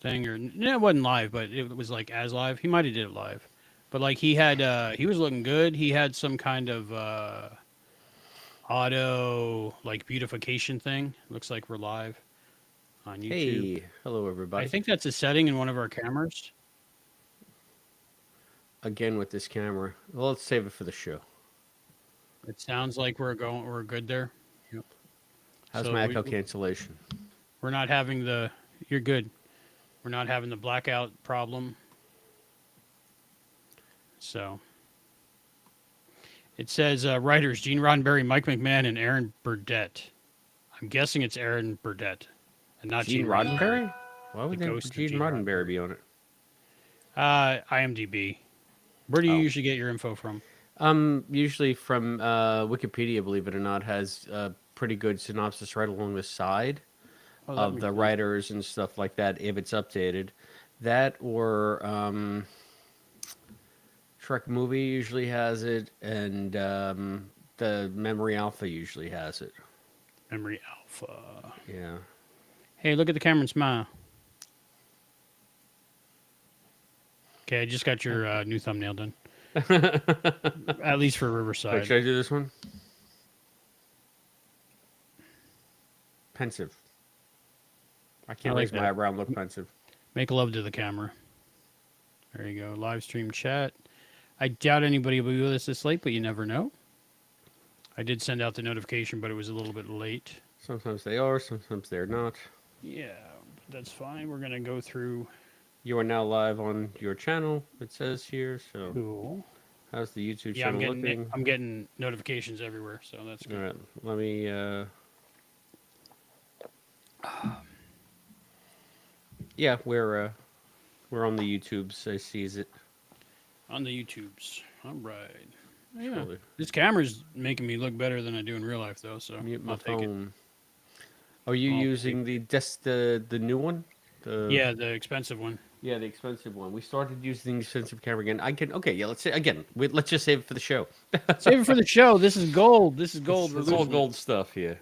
thing, or no, it wasn't live, but it was like as live. He might have did it live, but like he was looking good. He had some kind of auto like beautification thing. Looks like we're live on YouTube. Hey, hello I everybody. think that's a setting in one of our cameras. Again with this camera. Well, let's save it for the show. It sounds like we're good there. Yep. How's So my echo cancellation? we're not having the. You're good. We're not having the blackout problem. So it says writers Gene Roddenberry, Mike McMahon, and Aaron Burdett. I'm guessing it's Aaron Burdett and not Gene Gene Roddenberry. Roddenberry? Why The would then ghost of Gene Gene Roddenberry Roddenberry. be on it? IMDb. Where do you Oh. usually get your info from? Usually from Wikipedia, believe it or not, has a pretty good synopsis right along the side Oh, that of makes the sense. writers and stuff like that, if it's updated. That or Trek movie usually has it, and the Memory Alpha usually has it. Memory Alpha. Yeah. Hey, look at the camera and smile. Okay, I just got your new thumbnail done. At least for Wait, Riverside. should I do this one? Pensive. I can't like raise my that. eyebrow and look pensive. Make love to the camera. There you go. Live stream chat. I doubt anybody will be with us this late, but you never know. I did send out the notification, but it was a little bit late. Sometimes they are, sometimes they're not. Yeah, that's fine. We're going to go through. You are now live on your channel, it says here. So, Cool. how's the YouTube Yeah, channel looking? I'm getting notifications everywhere, so that's All good. right, let me. Yeah, we're on the YouTubes. I sees it. On the YouTubes. All right. Yeah. Surely. This camera's making me look better than I do in real life, though, so Mute my I'll take it. phone. Are you I'll using the new one? Yeah, the expensive one. Yeah, the expensive one. We started using the expensive camera again. Okay, yeah. Let's say again. Let's just save it for the show. Save it for the show. This is gold. This is gold. It's all gold stuff here.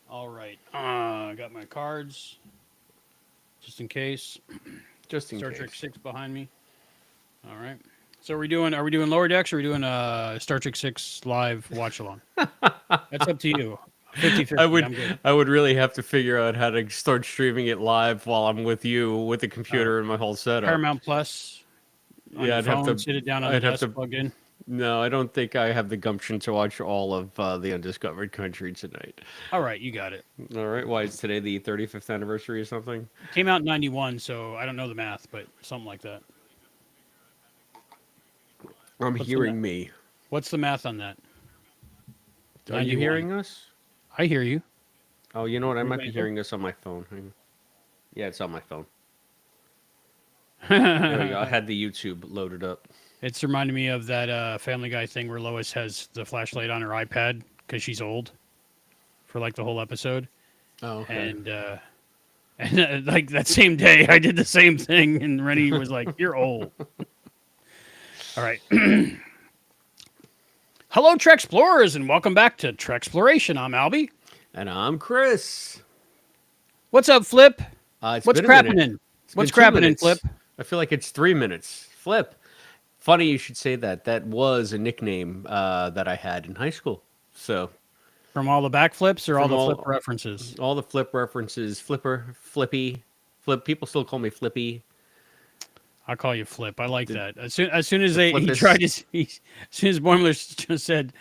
All right. I got my cards, just in case. Just in Star case. Trek 6 behind me. All right. So are we doing Lower Decks or are we doing Star Trek 6 live watch along? That's up to you. 50-50. I'm good. I would really have to figure out how to start streaming it live while I'm with you with the computer and my whole setup. Paramount Plus on your I'd phone, have to sit it down on the desk, plugged in. No, I don't think I have the gumption to watch all of the Undiscovered Country tonight. All right, you got it. All right, why is today the 35th anniversary or something? Came out in 91, so I don't know the math, but something like that. I'm What's hearing me. What's the math on that? Are you 91. hearing us? I hear you. Oh, you know what? I might be Amazing. hearing us on my phone. Hang on. Yeah, it's on my phone. There we go. I had the YouTube loaded up. It's reminding me of that Family Guy thing where Lois has the flashlight on her iPad because she's old for like the whole episode. Oh, okay. And like that same day, I did the same thing, and Rennie was like, "You're old." All right. Hello, Trek Explorers, and welcome back to Trek Exploration. I'm Albie. And I'm Chris. What's up, Flip? It's What's been a minute. crapping? It's What's been 2 crapping, minutes. Flip? I feel like it's 3 minutes. Flip. Funny you should say that. That was a nickname that I had in high school. So From all the backflips or all From the all- flip references? all the flip references, Flipper, Flippy, Flip. People still call me Flippy. I'll call you Flip. I like that. As soon as he Flippus. tried his, as soon as Boimler just said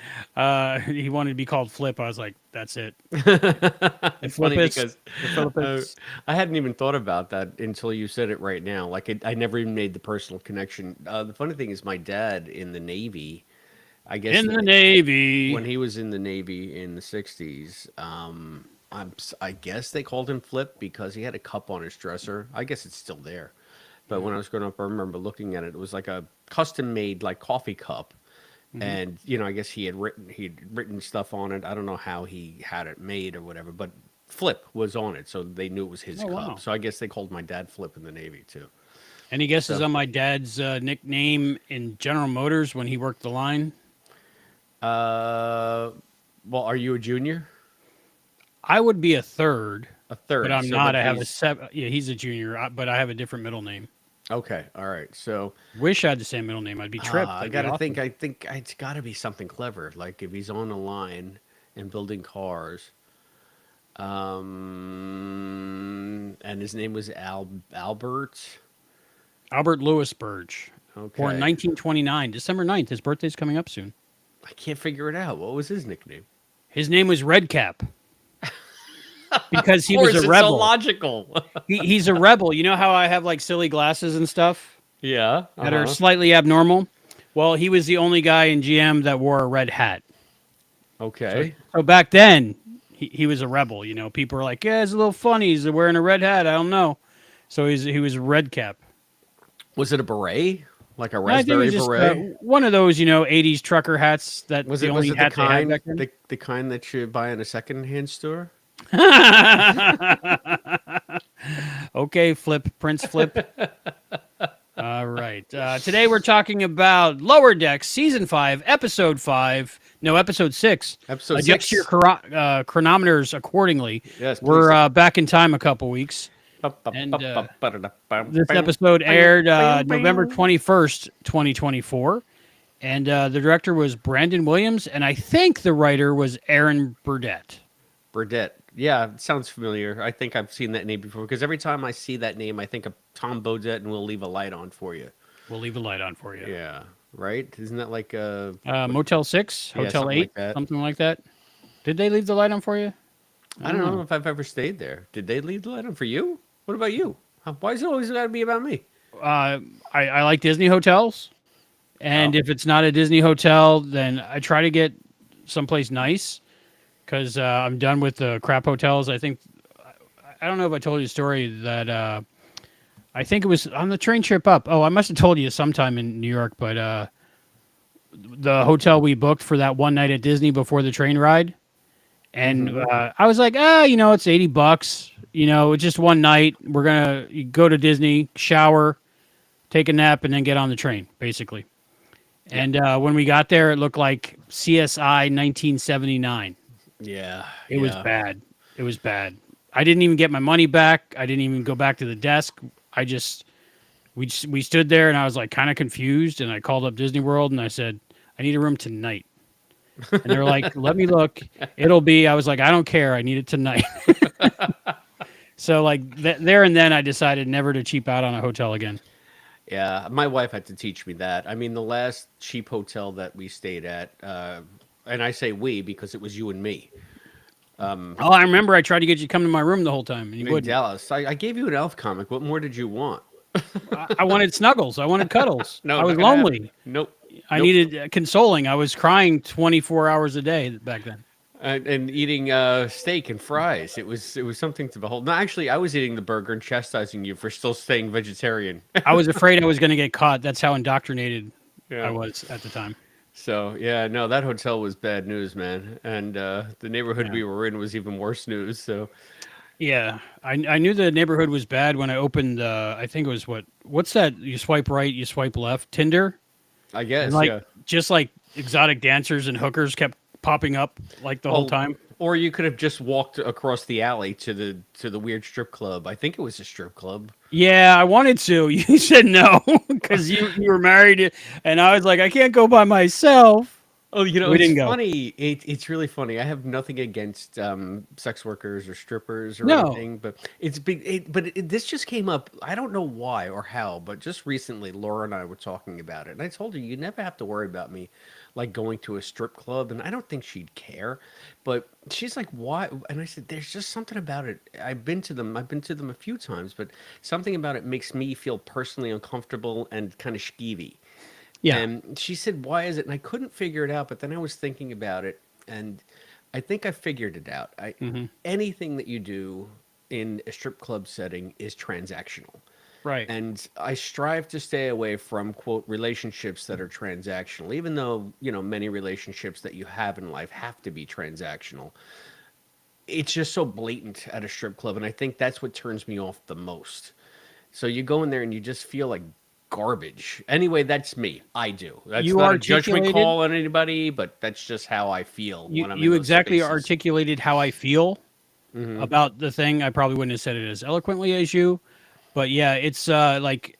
he wanted to be called Flip, I was like, that's it. It's funny Flippus. because Flippus. I hadn't even thought about that until you said it right now. Like I never even made the personal connection. The funny thing is, my dad in the Navy, I guess In the Navy. when he was in the Navy in the '60s, I guess they called him Flip because he had a cup on his dresser. I guess it's still there. But when I was growing up, I remember looking at it. It was like a custom-made like coffee cup, and I guess he'd written stuff on it. I don't know how he had it made or whatever, but Flip was on it, so they knew it was his Oh, cup. wow. So I guess they called my dad Flip in the Navy too. Any guesses So- on my dad's nickname in General Motors when he worked the line? Well, are you a junior? I would be a third. A third. But I'm So not. that I have a he's seven. Yeah, he's a junior, but I have a different middle name. okay. All right. So Wish I had the same middle name. I'd be tripped. I That'd be gotta think. awesome. I think it's got to be something clever. Like if he's on the line and building cars, and his name was Albert. Albert Louis Burge, born Okay. 1929, December 9th. His birthday's coming up soon. I can't figure it out. What was his nickname? His name was Redcap because Of he was course, a it's so rebel. logical. He's a rebel. You know how I have like silly glasses and stuff Yeah. that are slightly abnormal? Well, he was the only guy in GM that wore a red hat. Okay. So back then, he was a rebel. You know, people were like, "Yeah, it's a little funny. He's wearing a red hat." I don't know. So he was Redcap. Was it a beret? Like a I think it raspberry was just beret? one of those, 80s trucker hats that Was the it only the hat they had kind back then. the kind that you buy in a secondhand store? Okay, Prince Flip. All right. Today we're talking about Lower Decks, Season 5, Episode 5. No, Episode 6. Episode Adjust 6. your chronometers accordingly. Yes, please. We're back in time a couple weeks. And this episode aired November 21st, 2024. And the director was Brandon Williams, and I think the writer was Aaron Burdett. Burdett. Yeah, it sounds familiar. I think I've seen that name before because every time I see that name, I think of Tom Bodett and We'll Leave a Light On for You. We'll leave a light on for you. Yeah, right? Isn't that like Motel 6, Yeah, Hotel something 8, like that. something like that. Did they leave the light on for you? I don't know if I've ever stayed there. Did they leave the light on for you? What about you? Why is it always got to be about me? I like Disney hotels, and if it's not a Disney hotel, then I try to get someplace nice because I'm done with the crap hotels. I think I don't know if I told you the story that I think it was on the train trip up. Oh, I must have told you sometime in New York, but the hotel we booked for that one night at Disney before the train ride, and I was like, it's $80. It's just one night. We're going to go to Disney, shower, take a nap, and then get on the train, basically. And when we got there, it looked like CSI 1979. Yeah. It was bad. It was bad. I didn't even get my money back. I didn't even go back to the desk. We stood there, and I was like kind of confused, and I called up Disney World, and I said, I need a room tonight. And they're like, let me look. I was like, I don't care. I need it tonight. So like there and then I decided never to cheap out on a hotel again. Yeah, my wife had to teach me that. I mean, the last cheap hotel that we stayed at, and I say we because it was you and me. I remember I tried to get you to come to my room the whole time, and you In wouldn't. Dallas. I gave you an elf comic. What more did you want? I wanted snuggles. I wanted cuddles. No, I was not gonna happen. lonely. Nope. I needed consoling. I was crying 24 hours a day back then. And eating steak and fries. It was something to behold. No, actually, I was eating the burger and chastising you for still staying vegetarian. I was afraid I was going to get caught. That's how indoctrinated Yeah. I was at the time. So yeah, no, that hotel was bad news, man. And the neighborhood we were in was even worse news. So yeah, I knew the neighborhood was bad when I opened. I think it was what's that? You swipe right, you swipe left. Tinder. I guess And just like exotic dancers and hookers kept popping up like the whole time. Or you could have just walked across the alley to the weird strip club. I think it was a strip club. Yeah, I wanted to. You said no because you were married, and I was like, I can't go by myself. Oh, We it's didn't go. funny. It's really funny. I have nothing against sex workers or strippers or No. anything, but it's big. This just came up. I don't know why or how, but just recently, Laura and I were talking about it, and I told her you never have to worry about me like going to a strip club, and I don't think she'd care. But she's like, why? And I said, there's just something about it. I've been to them a few times, but something about it makes me feel personally uncomfortable and kind of skeevy. Yeah. And she said, why is it? And I couldn't figure it out, but then I was thinking about it, and I think I figured it out. Anything that you do in a strip club setting is transactional. Right. And I strive to stay away from, quote, relationships that are transactional, even though, many relationships that you have in life have to be transactional. It's just so blatant at a strip club, and I think that's what turns me off the most. So you go in there and you just feel like garbage. Anyway, that's me. I do. That's not a judgment call on anybody, but that's just how I feel when I'm in You those exactly spaces. articulated how I feel. about the thing. I probably wouldn't have said it as eloquently as you, but yeah, it's like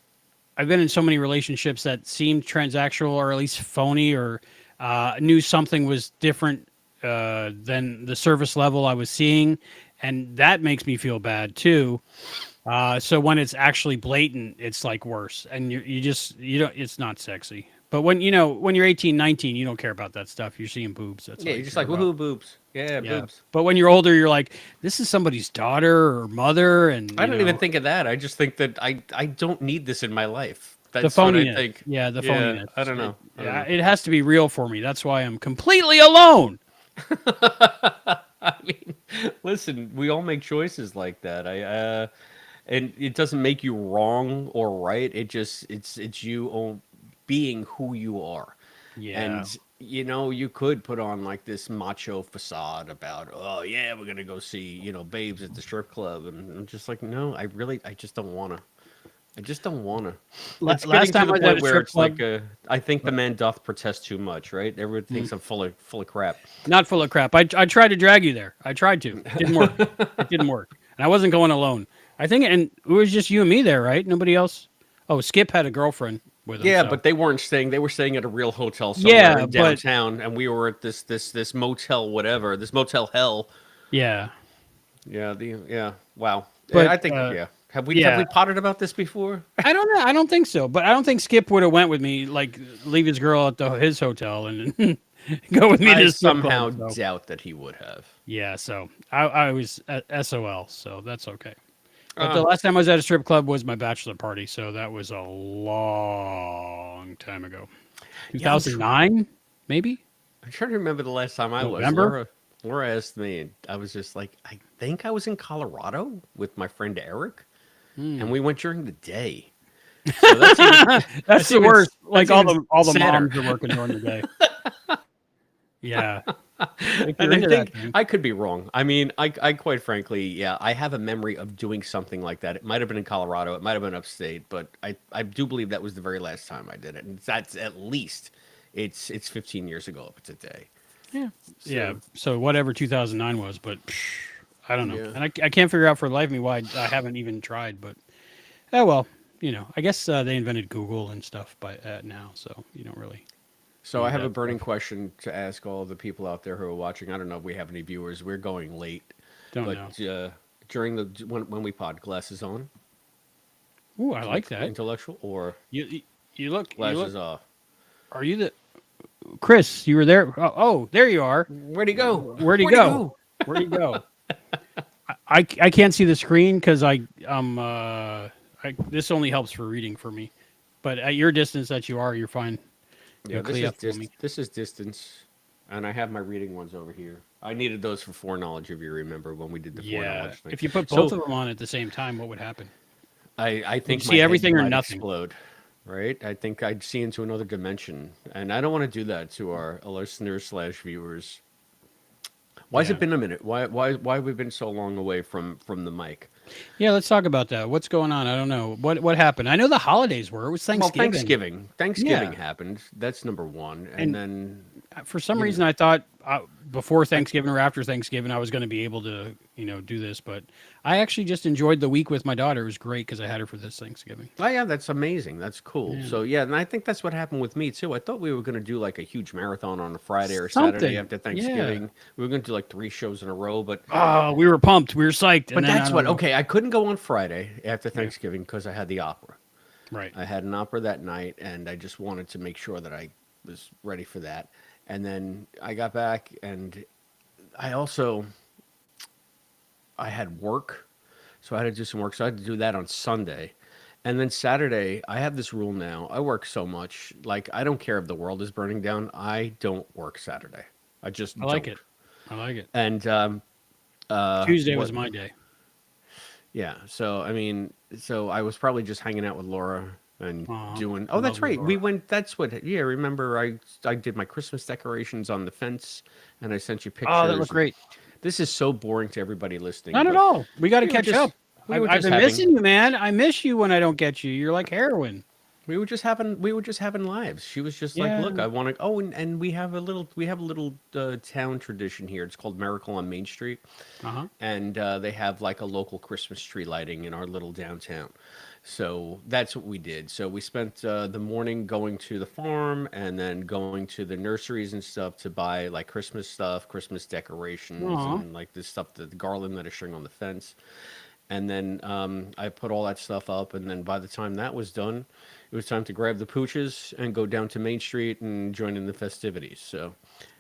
I've been in so many relationships that seemed transactional or at least phony or knew something was different than the surface level I was seeing, and that makes me feel bad too. So when it's actually blatant, it's like worse, and you don't. It's not sexy. But when you're 18, 19, you don't care about that stuff. You're seeing boobs. That's Yeah, all you're you just care like, about. woohoo, boobs. Yeah, Yeah. boobs. But when you're older, you're like, this is somebody's daughter or mother, and I don't even think of that. I just think that I don't need this in my life. the That's what I phoniness. think. Yeah, the Yeah, phoniness. I don't know. I don't know. It has to be real for me. That's why I'm completely alone. I mean, listen, we all make choices like that. And it doesn't make you wrong or right. It's you being who you are. Yeah. And you could put on like this macho facade about, oh yeah, we're gonna go see, babes at the strip club, and I'm just like, no, I just don't wanna. I just don't wanna. It's Last getting to time the I was at point a where strip it's club, like, I think the man doth protest too much, right? Everyone thinks I'm full of crap. not full of crap. I tried to drag you there. I tried to. It didn't work. It didn't work. And I wasn't going alone. I think, and it was just you and me there, right? Nobody else. Oh, Skip had a girlfriend with him. Yeah, so. but they weren't staying. They were staying at a real hotel somewhere Yeah, in but downtown, and we were at this motel, whatever, this motel hell. yeah, Yeah. Wow. but I think yeah. Have we yeah. potted about this before? I don't know. I don't think so. But I don't think Skip would have went with me, like leave his girl at his hotel and go with me I to the strip somehow club, so. doubt that he would have. Yeah, so I was at SOL, so that's okay. But the last time I was at a strip club was my bachelor party, so that was a long time ago. 2009, maybe? I'm trying to remember the last time I was. November? Laura asked me, and I was just like, I think I was in Colorado with my friend Eric, and we went during the day. So that's That's the even- worst. Like all even the sadder. moms are working during the day. Yeah. If And you're I into think that thing. I could be wrong. I mean, I quite frankly, yeah, I have a memory of doing something like that. It might have been in Colorado, it might have been upstate, but I do believe that was the very last time I did it, and that's at least it's 15 years ago if it's a day. Yeah. Yeah. So whatever 2009 was, but I don't know. Yeah. And I can't figure out for the life of me why I haven't even tried, but oh well, I guess they invented Google and stuff by now, so you don't really. So I have a that burning question to ask all the people out there who are watching. I don't know if we have any viewers. We're going late, Don't but know. during when we pod, glasses on, Ooh, I like that. intellectual, or You look. glasses off. Are you the Chris? You were there. Oh, there you are. Where'd he go? Where'd he go? Where'd he go? I can't see the screen because this only helps for reading for me. But at your distance that you are, you're fine. Yeah, You'll clear up for me. this is distance, and I have my reading ones over here. I needed those for foreknowledge, if you remember when we did the Yeah. foreknowledge thing. If you put both of them on at the same time, what would happen? I think see my head everything or might nothing? explode. Right? I think I'd see into another dimension, and I don't want to do that to our listeners/viewers. Why has Yeah. it been a minute? Why have we been so long away from the mic? Yeah, let's talk about that. What's going on? I don't know. What happened? I know the holidays were. It was Thanksgiving. Well, Thanksgiving Yeah. happened. That's number one, And- and then For some reason, I thought before Thanksgiving or after Thanksgiving, I was going to be able to, do this. But I actually just enjoyed the week with my daughter. It was great because I had her for this Thanksgiving. oh yeah, that's amazing. That's cool. Yeah. So yeah, and I think that's what happened with me too. I thought we were going to do like a huge marathon on a Friday or Something. Saturday after Yeah. Thanksgiving. We were going to do like 3 shows in a row, but Oh, we were pumped. We were psyched. but and then that's I what. don't know. Okay, I couldn't go on Friday after Thanksgiving because I had the opera. Right. I had an opera that night, and I just wanted to make sure that I was ready for that. And then I got back, and I had work, so I had to do some work. So I had to do that on Sunday. And then Saturday, I have this rule now. I work so much, like I don't care if the world is burning down. I don't work Saturday. I just I like don't. it. I like it. And Tuesday was what- my day. Yeah. So I mean, I was probably just hanging out with Laura and Aw, doing. Oh, that's lovely right. We Laura. went. That's what. Yeah. Remember, I did my Christmas decorations on the fence, and I sent you pictures. Oh, that looked great. This is so boring to everybody listening. Not at but all. We got to we were catch just- up. we were I've just been having- missing you, man. I miss you when I don't get you. You're like heroin. we were just having lives. She was just like, Yeah. "Look, I want to." Oh, and we have a little town tradition here. It's called Miracle on Main Street, Uh-huh. and they have like a local Christmas tree lighting in our little downtown. So that's what we did. So we spent the morning going to the farm and then going to the nurseries and stuff to buy like Christmas stuff, Christmas decorations, Aw. and like this stuff, the garland that I string on the fence. And then I put all that stuff up, and then by the time that was done, it was time to grab the pooches and go down to Main Street and join in the festivities. So,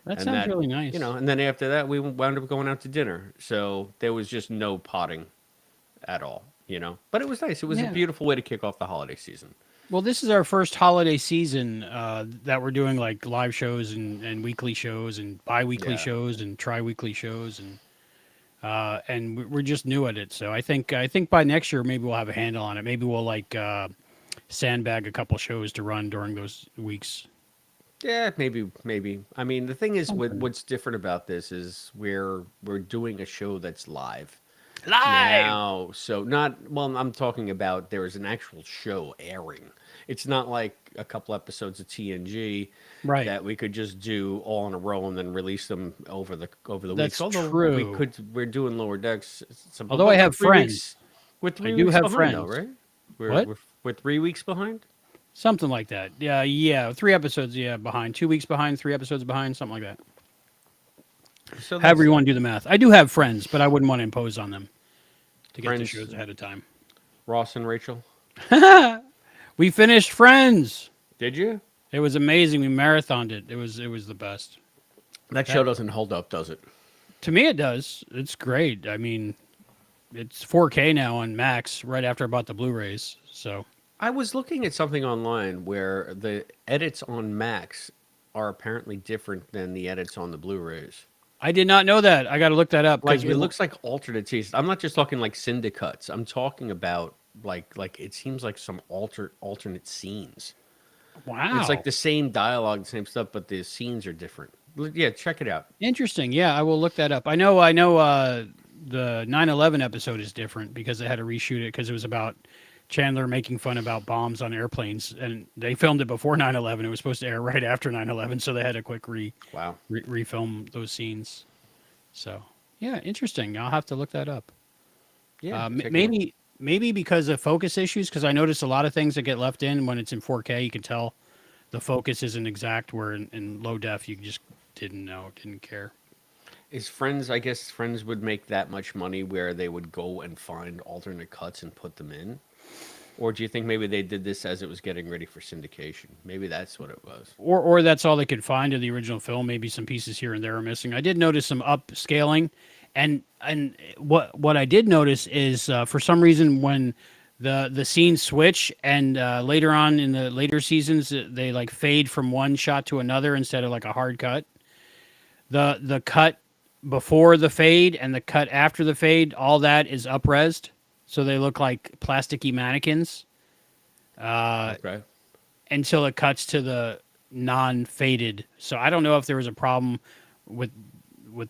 That and sounds that, really nice. and then after that, we wound up going out to dinner. So there was just no potting at all. But it was nice. It was a Yeah. beautiful way to kick off the holiday season. Well, this is our first holiday season that we're doing like live shows and weekly shows and bi-weekly Yeah. shows and tri-weekly shows and we're just new at it. So I think by next year maybe we'll have a handle on it. Maybe we'll like sandbag a couple shows to run during those weeks. Yeah, maybe. I mean, the thing is, Something. what's different about this is we're doing a show that's live. Live. Now, so not well, I'm talking about there is an actual show airing. It's not like a couple episodes of TNG Right. that we could just do all in a row and then release them over the weeks. That's Although true. we're doing lower decks, Although but I we're have three weeks. friends. We're I three do weeks have behind, though, friends. right? We're What? we're we're 3 weeks behind. Something like that. Yeah, yeah. 3 episodes, yeah, behind. 2 weeks behind, 3 episodes behind, something like that. So However that's you want to do the math. I do have friends, but I wouldn't want to impose on them to get the friends, shows ahead of time. Ross and Rachel. We finished Friends. Did you? It was amazing. We marathoned it. It was the best. That show That, doesn't hold up, does it? to me, it does. It's great. I mean, it's 4K now on Max. Right after I bought the Blu-rays, so I was looking at something online where the edits on Max are apparently different than the edits on the Blu-rays. I did not know that. I got to look that up Like because it looks like alternate scenes. I'm not just talking like syndicates. I'm talking about like it seems like some alternate scenes. It's like wow, the same dialogue, the same stuff, but the scenes are different. Yeah, check it out. interesting. Yeah, I will look that up. I know. The 9/11 episode is different because they had to reshoot it because it was about Chandler making fun about bombs on airplanes, and they filmed it before 9/11. It was supposed to air right after 9/11, so they had to quick Wow. refilm those scenes. So yeah, interesting. I'll have to look that up. Yeah, check it out. Maybe because of focus issues, because I noticed a lot of things that get left in when it's in 4K. You can tell the focus isn't exact. Where in low def, you just didn't know, didn't care. Is Friends? I guess Friends would make that much money where they would go and find alternate cuts and put them in. Or do you think maybe they did this as it was getting ready for syndication? Maybe that's what it was. Or that's all they could find of the original film. Maybe some pieces here and there are missing. I did notice some upscaling, and what I did notice is for some reason when the scenes switch and later on in the later seasons they like fade from one shot to another instead of like a hard cut. The cut before the fade and the cut after the fade, all that is upresed, so they look like plasticky mannequins Okay. until it cuts to the non-faded. So I don't know if there was a problem with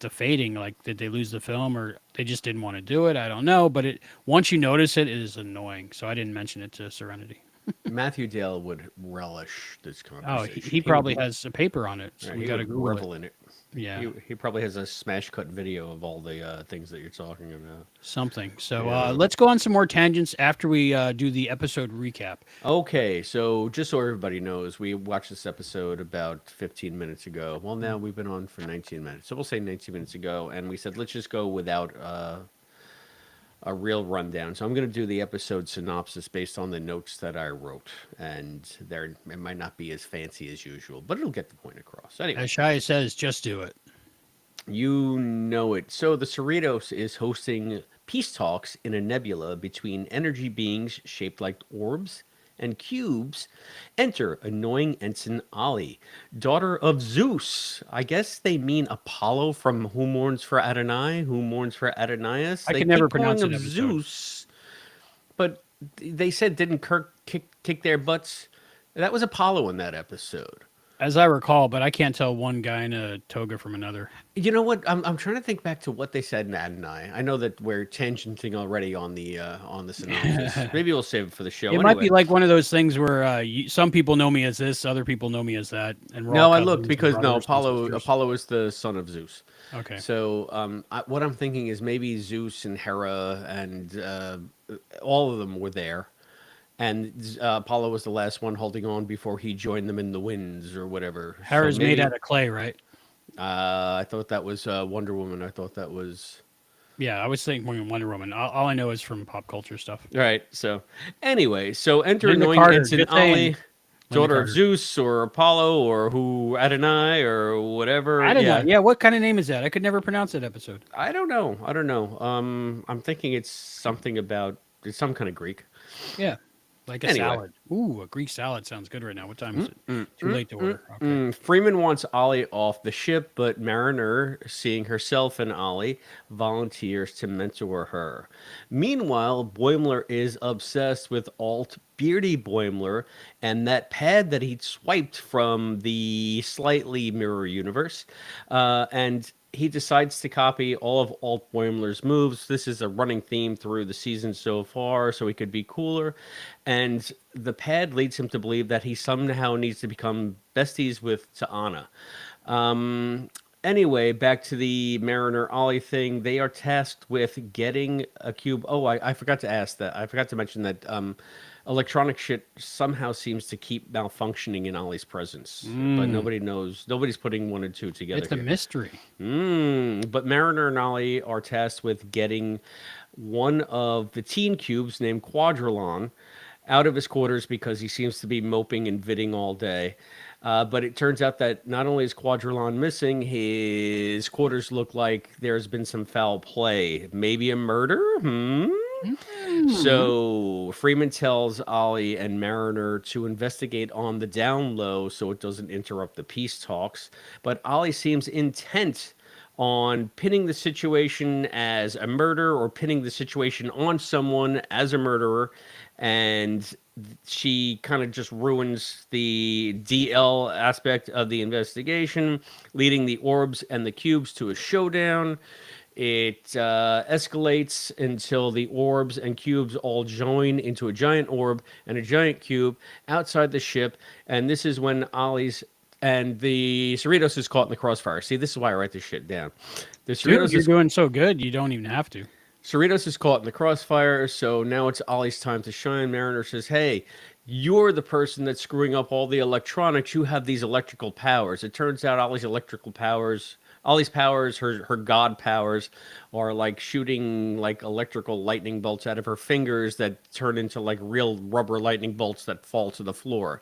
the fading. Like, did they lose the film or they just didn't want to do it? I don't know. But it once you notice it, it is annoying. So I didn't mention it to Serenity. Matthew Dale would relish this Oh, he, conversation. he probably has a paper on it. So Yeah, we he got to would Google it. revel in it. Yeah, He probably has a smash cut video of all the things that you're talking about. something. So Yeah. let's go on some more tangents after we do the episode recap. Okay, so just so everybody knows, we watched this episode about 15 minutes ago. Well, now we've been on for 19 minutes. So we'll say 19 minutes ago. And we said, let's just go without a real rundown. So I'm going to do the episode synopsis based on the notes that I wrote. And it might not be as fancy as usual, but it'll get the point across. Anyway. As Shia says, just do it. You know it. So the Cerritos is hosting peace talks in a nebula between energy beings shaped like orbs and cubes. Enter annoying ensign Ollie, daughter of Zeus. I guess they mean Apollo from Who Mourns for Adonai, Who Mourns for Adonais. I They could never keep calling pronounce him that episode. Zeus, but they said didn't Kirk kick their butts? That was Apollo in that episode. as I recall, but I can't tell one guy in a toga from another. You know what? I'm trying to think back to what they said in Adonai. I know that we're tangenting already on the synopsis. Maybe we'll save it for the show. It might Anyway, be like one of those things where some people know me as this, other people know me as that, and we're all no, I cousins looked and because no, brothers and Apollo sisters. Apollo is the son of Zeus. Okay. So what I'm thinking is maybe Zeus and Hera and all of them were there, and Apollo was the last one holding on before he joined them in the winds or whatever. So Hera's made maybe out of clay, right? I thought that was Wonder Woman. I thought that was. Yeah, I was thinking Wonder Woman. All I know is from pop culture stuff. Right. So, anyway, so enter Linda annoying Carter, ensign just saying. Ollie, Linda daughter of Carter. Zeus or Apollo or who Adonai or whatever. I don't know. Yeah. Yeah, what kind of name is that? I could never pronounce that episode. I don't know. I don't know. I'm thinking it's something about it's some kind of Greek. Yeah, like a Anyway. salad. Ooh, a Greek salad sounds good right now. What time is it? Too late to order. Okay. Freeman wants Ollie off the ship, but Mariner, seeing herself in Ollie, volunteers to mentor her. Meanwhile, Boimler is obsessed with Alt Beardy Boimler and that pad that he'd swiped from the slightly mirror universe. And he decides to copy all of Alt Boimler's moves. This is a running theme through the season so far, so he could be cooler. And the pad leads him to believe that he somehow needs to become besties with T'Ana. Anyway, back to the Mariner Ollie thing. They are tasked with getting a cube. Oh, I forgot to ask that. I forgot to mention that electronic shit somehow seems to keep malfunctioning in Ollie's presence. But nobody knows. Nobody's putting one and two together. It's a here. mystery. But Mariner and Ollie are tasked with getting one of the teen cubes named Quadrilon out of his quarters because he seems to be moping and viding all day. But it turns out that not only is Quadrilon missing, his quarters look like there's been some foul play. Maybe a murder? So Freeman tells Ollie and Mariner to investigate on the down low so it doesn't interrupt the peace talks. But Ollie seems intent on pinning the situation as a murder or pinning the situation on someone as a murderer. And she kind of just ruins the DL aspect of the investigation, leading the orbs and the cubes to a showdown. It escalates until the orbs and cubes all join into a giant orb and a giant cube outside the ship. And this is when Ollie's and the Cerritos is caught in the crossfire. See, this is why I write this shit down. The Cerritos Dude, you're doing so good, you don't even have to. Cerritos is caught in the crossfire, so now it's Ollie's time to shine. Mariner says, hey, you're the person that's screwing up all the electronics. You have these electrical powers. It turns out Ollie's powers, her god powers, are like shooting like electrical lightning bolts out of her fingers that turn into like real rubber lightning bolts that fall to the floor.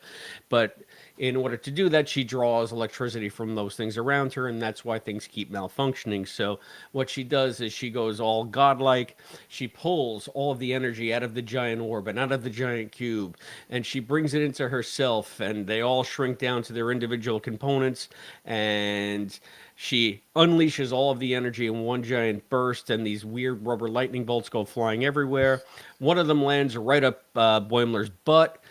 But in order to do that, she draws electricity from those things around her, and that's why things keep malfunctioning. So what she does is she goes all godlike. She pulls all of the energy out of the giant orb and out of the giant cube, and she brings it into herself, and they all shrink down to their individual components, and she unleashes all of the energy in one giant burst, and these weird rubber lightning bolts go flying everywhere. One of them lands right up Boimler's butt,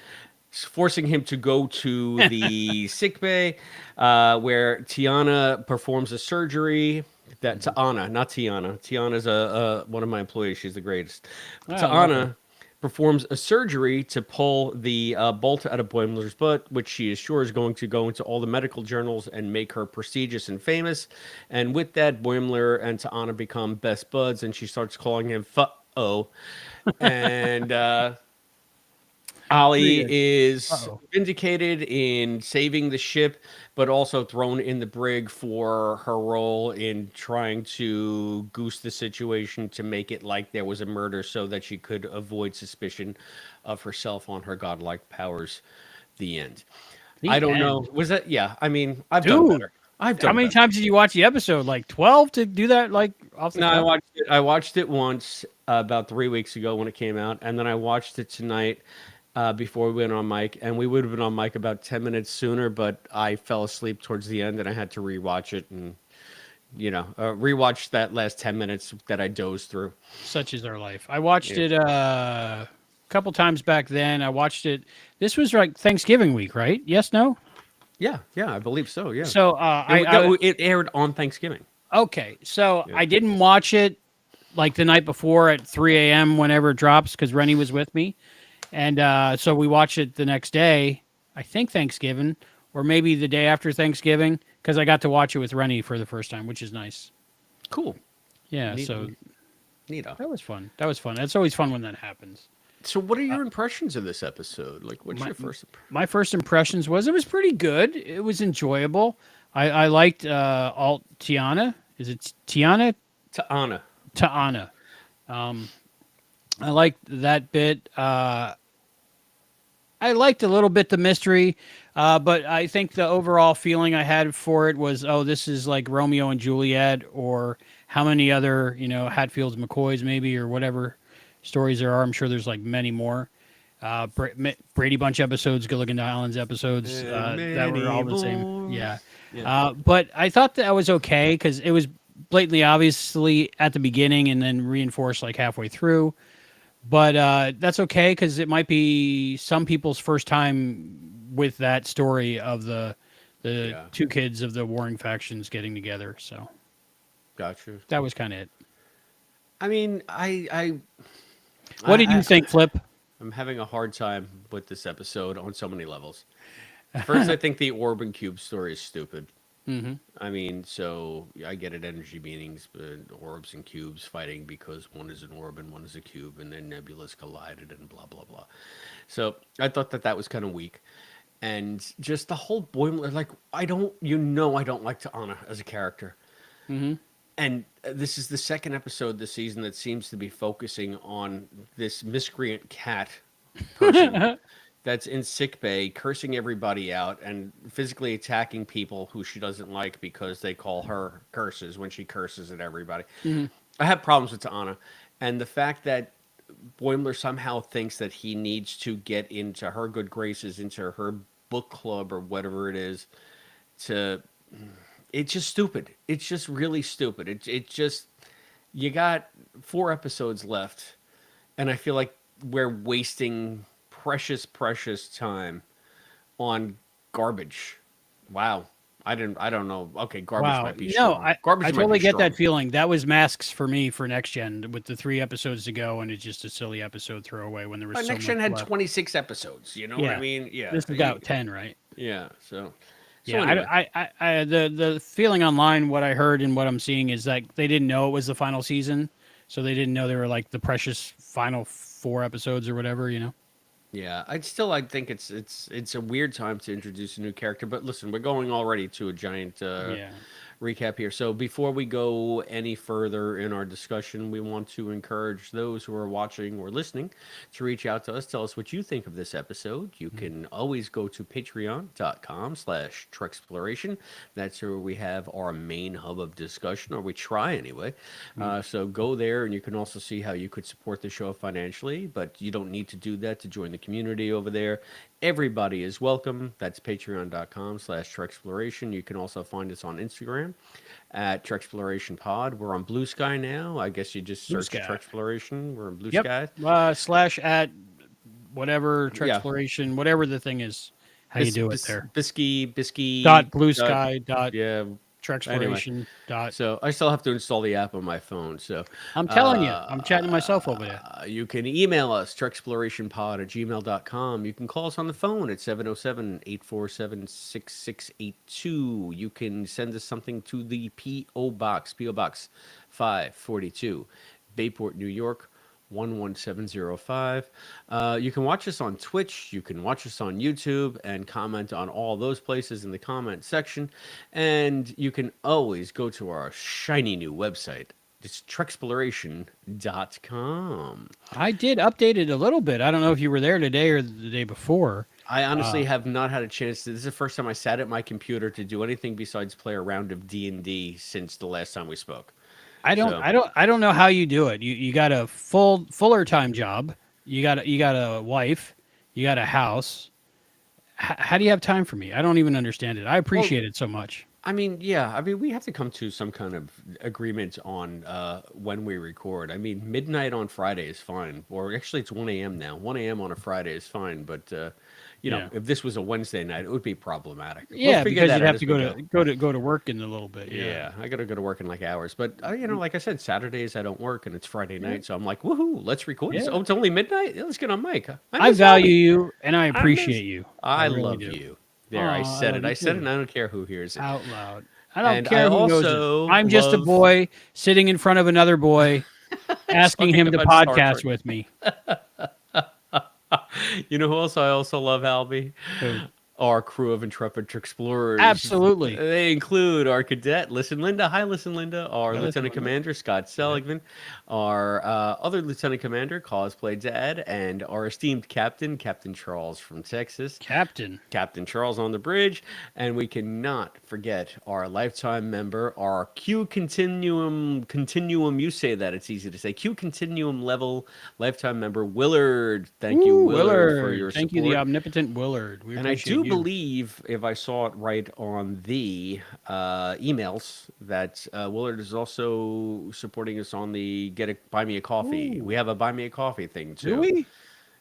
forcing him to go to the sick bay, where Tiana performs a surgery. That T'Ana, not Tiana. Tiana's one of my employees. She's the greatest. Oh, T'Ana performs a surgery to pull the bolt out of Boimler's butt, which she is sure is going to go into all the medical journals and make her prestigious and famous. And with that, Boimler and T'Ana become best buds, and she starts calling him F-O. And Ollie is vindicated in saving the ship, but also thrown in the brig for her role in trying to goose the situation to make it like there was a murder so that she could avoid suspicion of herself on her godlike powers. The end. I don't know. Was that? Yeah. I mean, I've done better. How many times did you watch the episode? Like 12 to do that? Like off the top? I watched it once about 3 weeks ago when it came out, and then I watched it tonight. Before we went on mic, and we would have been on mic about 10 minutes sooner, but I fell asleep towards the end and I had to rewatch it and, rewatch that last 10 minutes that I dozed through. Such is our life. I watched it a couple times back then. I watched it. This was like Thanksgiving week, right? Yes, no? Yeah, I believe so. Yeah, So it aired on Thanksgiving. okay, so Yeah. I didn't watch it like the night before at 3 a.m. whenever it drops because Rennie was with me, and so we watched it the next day. I think Thanksgiving or maybe the day after Thanksgiving because I got to watch it with Rennie for the first time, which is nice. Cool. Yeah, Neat, so neato. that was fun. That was fun. It's always fun when that happens. So, what are your impressions of this episode? Like, what's My, your first? my first impressions was it was pretty good. It was enjoyable. I liked Alt Tiana. Is it Tiana? To Anna. Taana. I liked that bit. I liked a little bit the mystery, but I think the overall feeling I had for it was, oh, this is like Romeo and Juliet, or how many other, Hatfields, McCoys, maybe, or whatever stories there are. I'm sure there's like many more. Brady Bunch episodes, Gilligan Islands episodes, that were all the same. Yeah. Yeah. But I thought that was okay because it was blatantly obviously at the beginning and then reinforced like halfway through. But that's okay because it might be some people's first time with that story of the two kids of the warring factions getting together. So Gotcha. that was kind of it. I mean, What did you think, Flip? I'm having a hard time with this episode on so many levels. First, I think the orb and cube story is stupid. Mm-hmm. I mean, so I get it, energy meanings, but orbs and cubes fighting because one is an orb and one is a cube, and then nebulas collided and blah blah blah. So I thought that was kind of weak, and just the whole Boimler, like I don't like T'Ana as a character, Mm-hmm. and this is the second episode this season that seems to be focusing on this miscreant cat person that's in sickbay, cursing everybody out and physically attacking people who she doesn't like because they call her curses when she curses at everybody. Mm-hmm. I have problems with T'Ana, and the fact that Boimler somehow thinks that he needs to get into her good graces, into her book club or whatever it is, to it's just stupid. It's just really stupid. It just you got 4 episodes left, and I feel like we're wasting precious time on garbage. Wow. I don't know. Okay, garbage Wow. might be No, strong. Garbage I might totally be get strong. that feeling. That was masks for me for next gen with the 3 episodes to go, and it's just a silly episode throwaway when there was But so Next much Gen had left. 26 episodes. You know what I mean? Yeah. This is about 10, right? Yeah. So Yeah, anyway. the feeling online, what I heard and what I'm seeing is that they didn't know it was the final season, so they didn't know they were like the precious final 4 episodes or whatever, Yeah, I think it's a weird time to introduce a new character. But listen, we're going already to a giant Yeah. recap here. So before we go any further in our discussion, we want to encourage those who are watching or listening to reach out to us. Tell us what you think of this episode. You can always go to patreon.com/Trexploration. That's where we have our main hub of discussion, or we try anyway. So go there, and you can also see how you could support the show financially, but you don't need to do that to join the community over there. Everybody is welcome. That's patreon.com/Trexploration. You can also find us on Instagram at Trexploration Pod. We're on Blue Sky now. I guess you just Blue search Sky. Trexploration. We're on Blue Yep. Sky. / at whatever Yeah. Trexploration, whatever the thing is, how you do it there. Bisky. Dot Blue Sky. Dot Yeah. Trexploration. Dot. So I still have to install the app on my phone. So I'm telling you, I'm chatting to myself over there. you can email us, trexplorationpod@gmail.com. You can call us on the phone at 707-847-6682. You can send us something to the P.O. Box 542, Bayport, New York, 11705. You can watch us on Twitch. You can watch us on YouTube and comment on all those places in the comment section. And you can always go to our shiny new website. It's trexploration.com. I did update it a little bit. I don't know if you were there today or the day before. I honestly have not had a chance to. This is the first time I sat at my computer to do anything besides play a round of D&D since the last time we spoke. I don't know how you do it. You got a fuller time job. You got a wife. You got a house. How do you have time for me? I don't even understand it. I appreciate it so much. I mean, yeah. I mean, we have to come to some kind of agreement on when we record. I mean, midnight on Friday is fine, or actually, it's 1 a.m. now. 1 a.m. on a Friday is fine, but Yeah. if this was a Wednesday night, it would be problematic. We'll Yeah, figure because that you'd out have as to we go. go to work in a little bit. Yeah. Yeah, I gotta go to work in like hours, but like I said, Saturdays I don't work, and it's Friday Yeah. night, so I'm like, woohoo, let's record. Yeah. Oh, it's only midnight. Yeah, let's get on mic. I I miss value Albie. you and I I miss. appreciate you. I I really love do. you. Oh, There, I I said love it. you I said it, too. and I don't care who hears it. Out loud. I don't And I care who knows it. also I'm just a love boy sitting in front of another boy asking talking him to about Star podcast Trek. with me. You know who else I also love, Albie? Who? Our crew of intrepid explorers. Absolutely. They include our cadet, Listen Linda. Hi, Listen Linda. Our Yeah, listen, Lieutenant Linda. Commander, Scott Seligman. Our other Lieutenant Commander, Cosplay Dad. And our esteemed Captain, Captain Charles from Texas. Captain. Captain Charles on the bridge. And we cannot forget our lifetime member, our Q Continuum, you say that, it's easy to say, Q Continuum level lifetime member, Willard. Thank you, Ooh, Willard, for your Thank support. you, the omnipotent Willard. We And I appreciate do you. believe, if I saw it right on the emails, that Willard is also supporting us on the Buy Me a Coffee. Ooh. We have a Buy Me a Coffee thing too. Do we?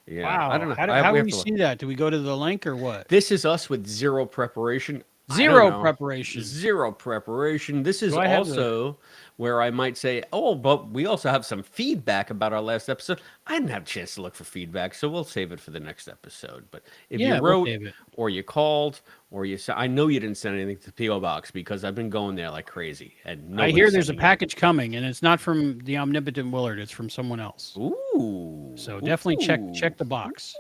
Yeah, Wow. I don't know. How We do have we to look. see that? Do we go to the link or what? This is us with zero preparation. I don't Zero know. preparation. Zero preparation. This is Do I have also where I might say, oh, but we also have some feedback about our last episode. I didn't have a chance to look for feedback, so we'll save it for the next episode. But if Yeah, you we'll wrote save it. or you called or you said, I know you didn't send anything to the PO box because I've been going there like crazy. And I hear nobody's there's a sending package coming, and it's not from the omnipotent Willard. It's from someone else. anything. Ooh. So definitely check the box.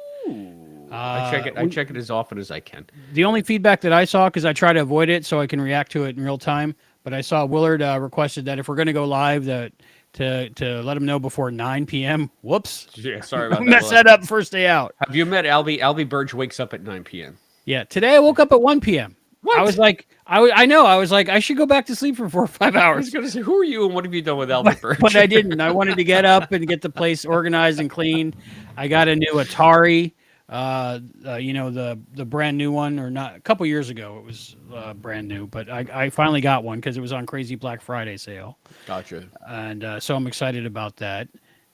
I check it. I check it as often as I can. The only feedback that I saw, because I try to avoid it so I can react to it in real time, but I saw Willard requested that if we're going to go live, that to let him know before 9 p.m. Whoops. Yeah, sorry about that. Mess that up first day out. Have you met Albie? Albie Burge wakes up at 9 p.m. Yeah, today I woke up at 1 p.m. What? I was like, I know. I was like, I should go back to sleep for 4 or 5 I hours. was going to say, who are you and what have you done with Albie Burge? But I didn't. I wanted to get up and get the place organized and clean. I got a new Atari, the brand new one, or not. A couple years ago, it was brand new, but I finally got one because it was on Crazy Black Friday sale, Gotcha. and so I'm excited about that.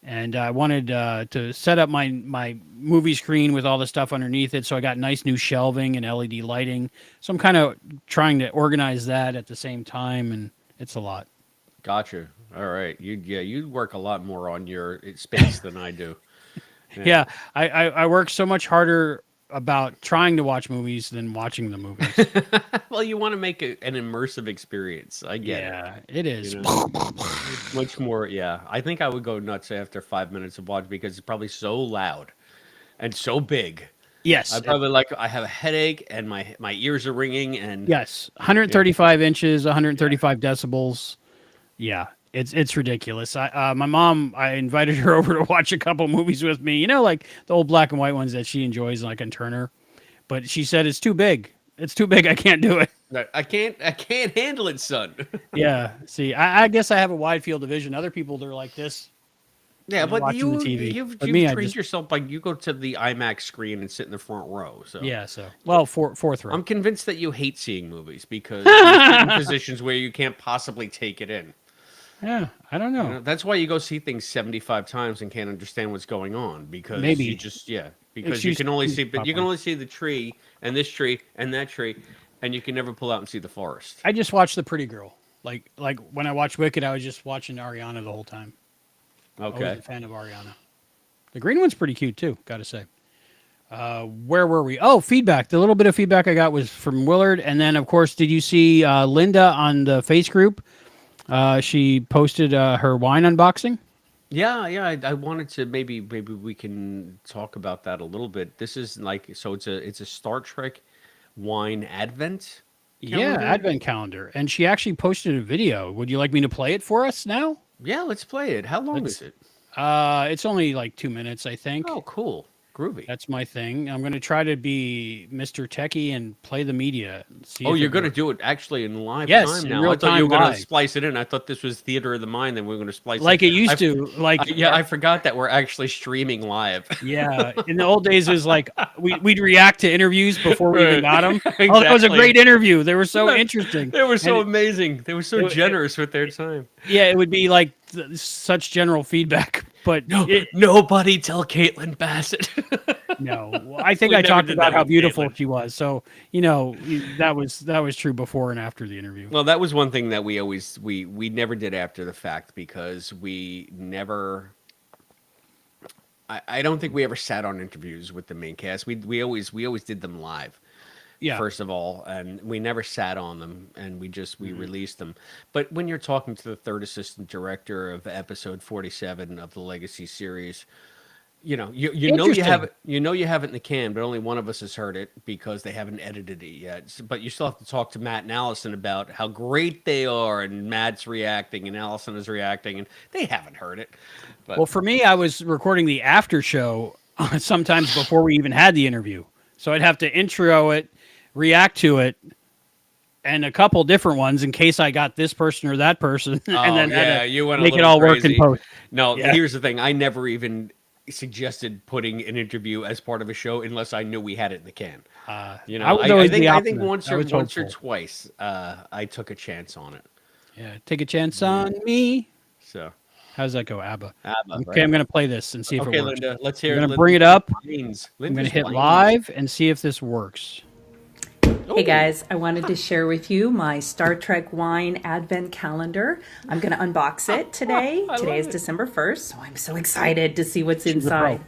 And I wanted to set up my movie screen with all the stuff underneath it, so I got nice new shelving and LED lighting. So I'm kind of trying to organize that at the same time, and it's a lot. Gotcha. All right. You work a lot more on your space than I do. Yeah, I work so much harder about trying to watch movies than watching the movies. Well, you want to make an immersive experience. I get it. Yeah, it is. You know? Much more. Yeah. I think I would go nuts after 5 minutes of watch because it's probably so loud and so big. Yes. I have a headache and my ears are ringing and Yes. 135 inches, 135 decibels. Yeah. It's ridiculous. My mom, I invited her over to watch a couple movies with me. You know, like the old black and white ones that she enjoys, and I can turn her. But she said it's too big. It's too big. I can't do it. I can't handle it, son. Yeah. See, I guess I have a wide field of vision. Other people, they're like this. Yeah, but watching the TV. you've But me, I trained just- yourself like you go to the IMAX screen and sit in the front row. So Yeah. So, well, fourth row. I'm convinced that you hate seeing movies because you're in positions where you can't possibly take it in. Yeah. I don't know. You know, that's why you go see things 75 times and can't understand what's going on because Maybe. you just because Excuse- you can only see excuse you can Papa. only see the tree and this tree and that tree and you can never pull out and see the forest. I just watched The Pretty Girl. Like when I watched Wicked, I was just watching Ariana the whole time. I was Okay. a fan of Ariana. The green one's pretty cute too, gotta say. Where were we? Oh, feedback. The little bit of feedback I got was from Willard, and then of course, did you see Linda on the Face group? She posted her wine unboxing. Yeah, I wanted to maybe we can talk about that a little bit. This is it's a Star Trek wine advent. Yeah, calendar? advent calendar, and she actually posted a video. Would you like me to play it for us now? Yeah, let's play it. How long is it? It's only like 2 minutes, I think. Oh, cool. Groovy. That's my thing. I'm going to try to be Mr. Techie and play the media. See Oh, if you're it going to works. do it actually in live Yes, time in now. real I thought you time were going to live. splice it in. I thought this was theater of the mind, and we are going to splice Like it. it used to. I forgot that we're actually streaming live. Yeah, in the old days, it was like we'd react to interviews before we even got them. Exactly. Oh, that was a great interview. They were so interesting. They were so And amazing. They were so generous with their time. yeah, it would be like such general feedback, but Nobody tell Caitlin Bassett. no. I think We I never talked did about that how with beautiful Caitlin. she was. So that was true before and after the interview. Well, that was one thing that we never did after the fact because we never. I don't think we ever sat on interviews with the main cast. We always did them live. Yeah. First of all, and we never sat on them, and we released them. But when you're talking to the third assistant director of episode 47 of the Legacy series, you know you know you have it in the can, but only one of us has heard it because they haven't edited it yet. But you still have to talk to Matt and Allison about how great they are, and Matt's reacting and Allison is reacting, and they haven't heard it. But Well, for me, I was recording the after show sometimes before we even had the interview. So I'd have to intro it, react to it, and a couple different ones in case I got this person or that person, and then had to you went make a it little all crazy. work in post. No, Yeah. here's the thing: I never even suggested putting an interview as part of a show unless I knew we had it in the can. You know, I was always the I think opposite. once I or was once or hopeful. twice, I took a chance on it. Yeah, take a chance on me. So, How's that go, ABBA? ABBA, Okay, right? I'm going to play this and see if Okay, it works. Linda, let's hear. I'm going to Linda's bring it up. lines. I'm going to Linda's hit lines. live and see if this works. Hey guys, I wanted to share with you my Star Trek wine advent calendar. I'm going to unbox it today. Today is December 1st, so I'm so excited to see what's inside.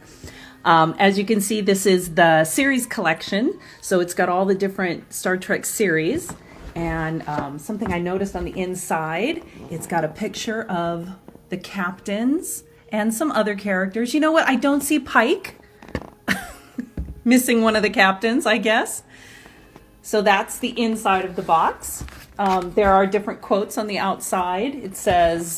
As you can see, this is the series collection. So it's got all the different Star Trek series. And something I noticed on the inside, it's got a picture of the captains and some other characters. You know what? I don't see Pike. Missing one of the captains, I guess. So that's the inside of the box. There are different quotes on the outside. It says,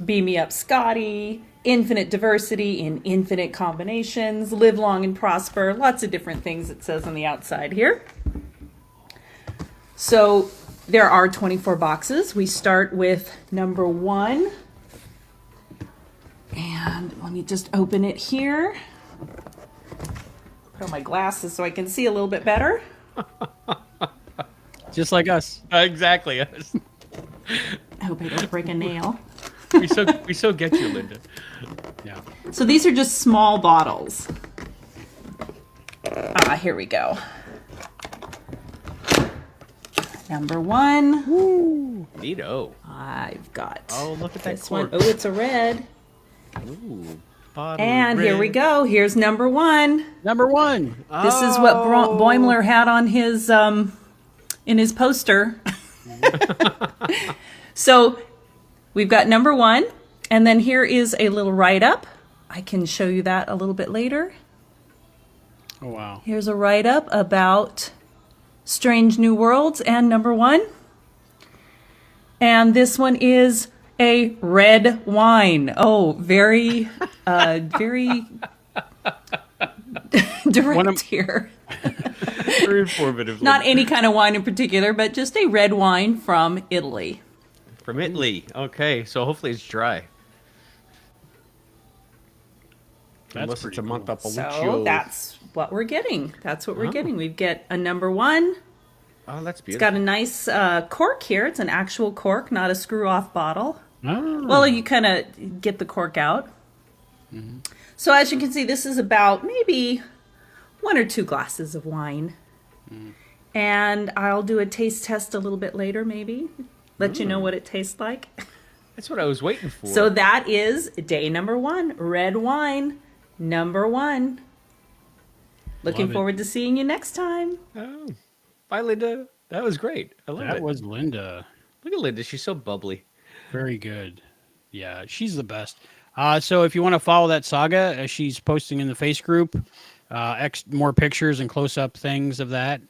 beam me up, Scotty, infinite diversity in infinite combinations, live long and prosper. Lots of different things it says on the outside here. So there are 24 boxes. We start with number 1. And let me just open it here. Put on my glasses so I can see a little bit better. Just like us. Exactly. I hope I don't break a nail. we so get you, Linda. Yeah. So these are just small bottles. Here we go. Number 1. Neato. I've got Oh, look at that this one. cork. Oh, it's a red. Ooh. Bottle And here we red. go. Here's number 1. Number 1. This is what Boimler had on his in his poster. So we've got number 1, and then here is a little write-up. I can show you that a little bit later. Oh, wow. Here's a write-up about Strange New Worlds and number 1. And this one is a red wine. Oh, very, very direct here. Very informative. Not Linda. any kind of wine in particular, but just a red wine from Italy. From Italy. Okay, so hopefully it's dry. That's Unless it's pretty a cool. Montepulciano. So that's what we're getting. That's what we're getting. We get a number 1. Oh, that's It's beautiful. got a nice cork here. It's an actual cork, not a screw-off bottle. Oh. Well, you kind of get the cork out. So as you can see, this is about maybe 1 or 2 glasses of wine. And I'll do a taste test a little bit later, maybe. Let you know what it tastes like. That's what I was waiting for. So that is day number 1, red wine, number 1. Looking Love it. forward to seeing you next time. Oh. Bye, Linda. That was great. I love That it. was Linda. Look at Linda. She's so bubbly. Very good. Yeah, she's the best. So if you want to follow that saga, she's posting in the face group more pictures and close-up things of that.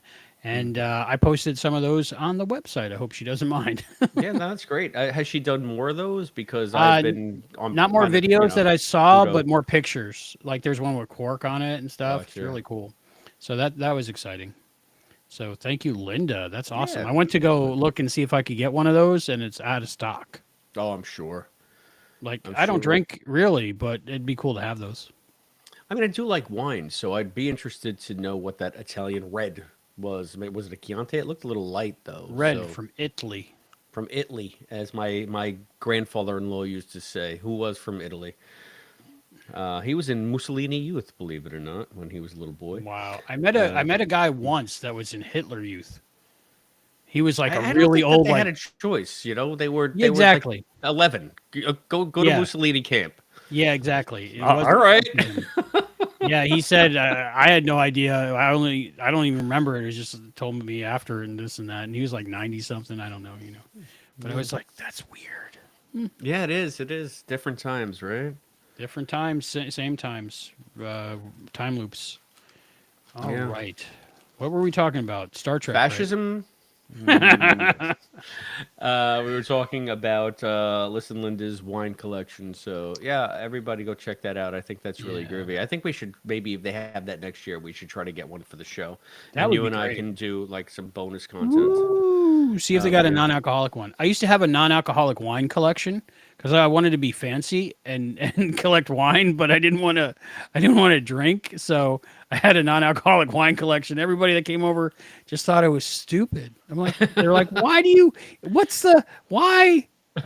And I posted some of those on the website. I hope she doesn't mind. Yeah, no, that's great. Has she done more of those? Because I've been on Not more kind of, videos that I saw, Pluto. but more pictures. Like there's one with Quark on it and stuff. It's Gotcha. really cool. So that was exciting. So thank you, Linda. That's awesome. Yeah. I went to go look and see if I could get one of those, and it's out of stock. Oh, I'm sure. Like I'm I don't sure. drink really, but it'd be cool to have those. I mean, I do like wine, so I'd be interested to know what that Italian red was. Was it a Chianti? It looked a little light, though. Red so- from Italy. from Italy, as my grandfather-in-law used to say, who was from Italy. He was in Mussolini Youth, believe it or not, when he was a little boy. Wow. I met a guy once that was in Hitler Youth. He was like I a don't really think that old they like had a choice, you know. They were Yeah, exactly. They were like 11. Go to Yeah. Mussolini camp. Yeah, exactly. It All wasn't- right. Yeah, he said I had no idea. I don't even remember it. It was just told me after and this and that. And he was like 90 something. I don't know, you know. But I was like, that's weird. Yeah, it is. It is different times, right? Different times, same times, time loops. All right. Yeah. What were we talking about? Star Trek. right? Fascism. We were talking about Listen Linda's wine collection. So yeah, everybody go check that out. I think that's really Yeah. groovy. I think we should maybe if they have that next year, we should try to get one for the show. That and would you be and I great. can do like some bonus content. Ooh, see if they got a yeah. non-alcoholic one. I used to have a non-alcoholic wine collection because I wanted to be fancy and collect wine, but I didn't want to drink. So I had a non-alcoholic wine collection. Everybody that came over just thought I was stupid. They're like, why? I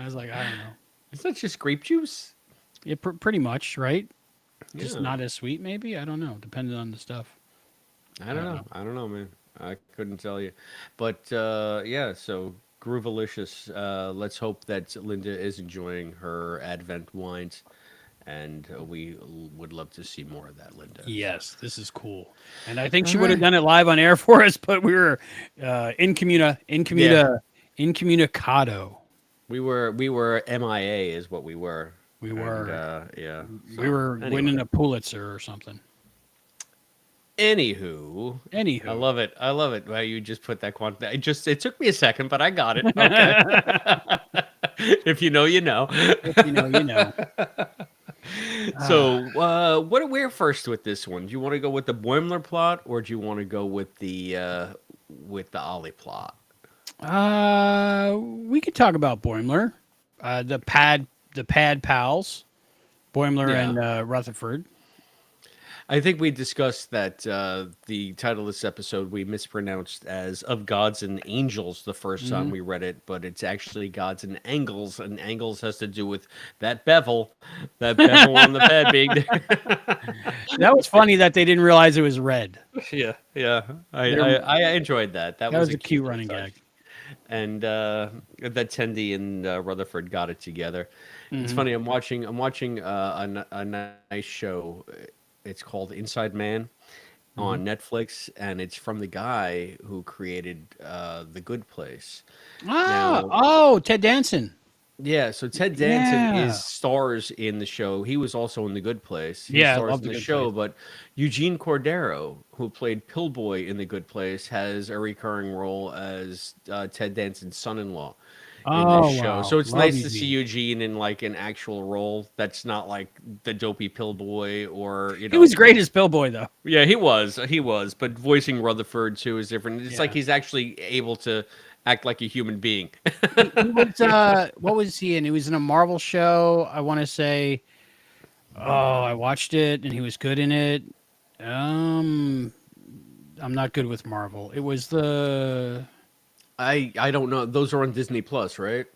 was like, I don't know. Is that just grape juice? Yeah, pretty much, right? Just Yeah. not as sweet, maybe. I don't know. Depending on the stuff. I don't know. I don't know, man. I couldn't tell you. But yeah, so Groovalicious. Let's hope that Linda is enjoying her Advent wines. And we would love to see more of that, Linda. Yes, this is cool. And I think she would have done it live on air for us, but we were incommunicado. We were MIA is what we were. We were. And, yeah. We were winning a Pulitzer or something. Anywho, Anywho. I love it. I love it. Well, you just put that it took me a second, but I got it. Okay. If you know, you know. If you know, you know. So, where first with this one? Do you want to go with the Boimler plot, or do you want to go with the Ollie plot? We could talk about Boimler, the pad pals, Boimler Yeah. and Rutherford. I think we discussed that the title of this episode we mispronounced as "Of Gods and Angels" the first time we read it, but it's actually "Gods and Angles," and angles has to do with that bevel on the bed being That was funny that they didn't realize it was red. yeah. I enjoyed that. That was a cute running touch. gag. And that Tendi and Rutherford got it together. It's funny. I'm watching a nice show. It's called Inside Man on Netflix, and it's from the guy who created The Good Place. Ted Danson. Yeah, so Ted Danson Yeah. stars in the show. He was also in The Good Place. He Yeah, I stars love in The the Good show, Place. but Eugene Cordero, who played Pillboy in The Good Place, has a recurring role as Ted Danson's son-in-law in this show. wow. So it's Love nice to Eugene. see Eugene in like an actual role that's not like the dopey Pillboy or He was great as Pillboy, though. Yeah, he was, but voicing Rutherford too is different. It's like he's actually able to act like a human being. He was, what was he in? He was in a Marvel show. I want to say. Oh, I watched it, and he was good in it. I'm not good with Marvel. It was the. I don't know. Those are on Disney Plus, right?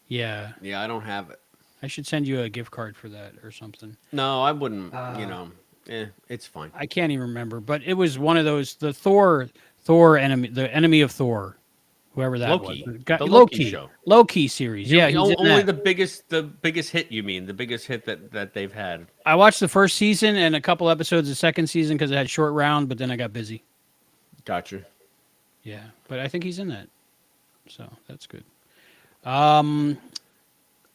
Yeah, Yeah, I don't have it. I should send you a gift card for that or something. No, I wouldn't. It's fine. I can't even remember, but it was one of those the Thor enemy, the enemy of Thor, whoever that Loki. was. The Loki show. Loki series. Yeah, he's in only that. the biggest hit. You mean the biggest hit that they've had? I watched the first season and a couple episodes of the second season because it had short round, but then I got busy. Gotcha. Yeah, but I think he's in that, so that's good.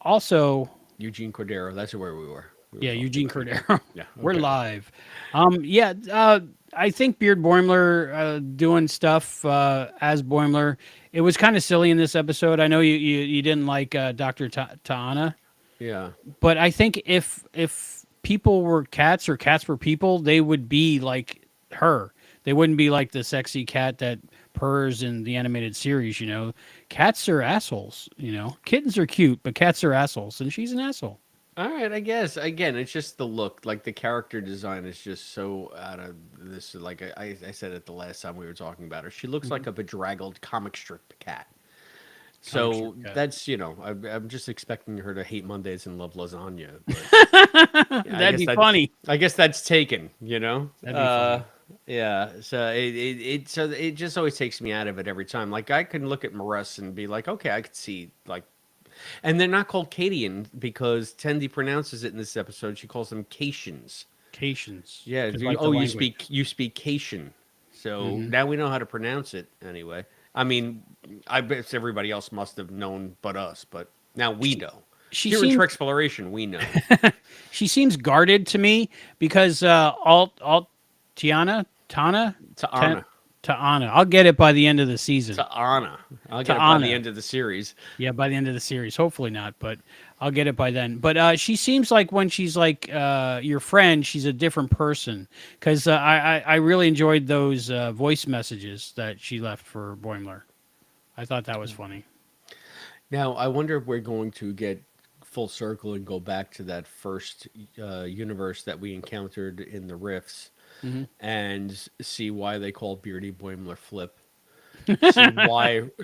Also, Eugene Cordero. That's where we were. Yeah, Eugene Cordero. Yeah, We're okay. live. Yeah, I think Beard Boimler doing stuff as Boimler. It was kind of silly in this episode. I know you didn't like Dr. Ta'ana, Yeah. but I think if people were cats or cats were people, they would be like her. They wouldn't be like the sexy cat that purrs in the animated series, Cats are assholes, Kittens are cute, but cats are assholes, and she's an asshole. All right, I guess. Again, it's just the look. Like the character design is just so out of this. Like I said it the last time we were talking about her. She looks like a bedraggled comic strip cat. Comic So strip cat. that's, I'm just expecting her to hate Mondays and love lasagna. But yeah, That'd be funny. I guess that's taken, That'd be funny. Yeah, so it just always takes me out of it every time. Like I can look at Maress and be like, okay, I could see like, and they're not called Cadian because Tendi pronounces it in this episode. She calls them Caitians. Cations. Yeah. Just like the language. You speak Caitian. So now we know how to pronounce it anyway. I mean, I bet everybody else must have known but us, but now we know. She Here in seems Trexploration, we know. she seems guarded to me because alt Tana To Anna. Ta'ana. I'll get it by the end of the season. To Anna. I'll get it by Anna. the end of the series. Yeah, by the end of the series. Hopefully not, but I'll get it by then. But she seems like when she's like your friend, she's a different person. Because I really enjoyed those voice messages that she left for Boimler. I thought that was funny. Now, I wonder if we're going to get full circle and go back to that first universe that we encountered in the Rifts and see why they called Beardy Boimler Flip.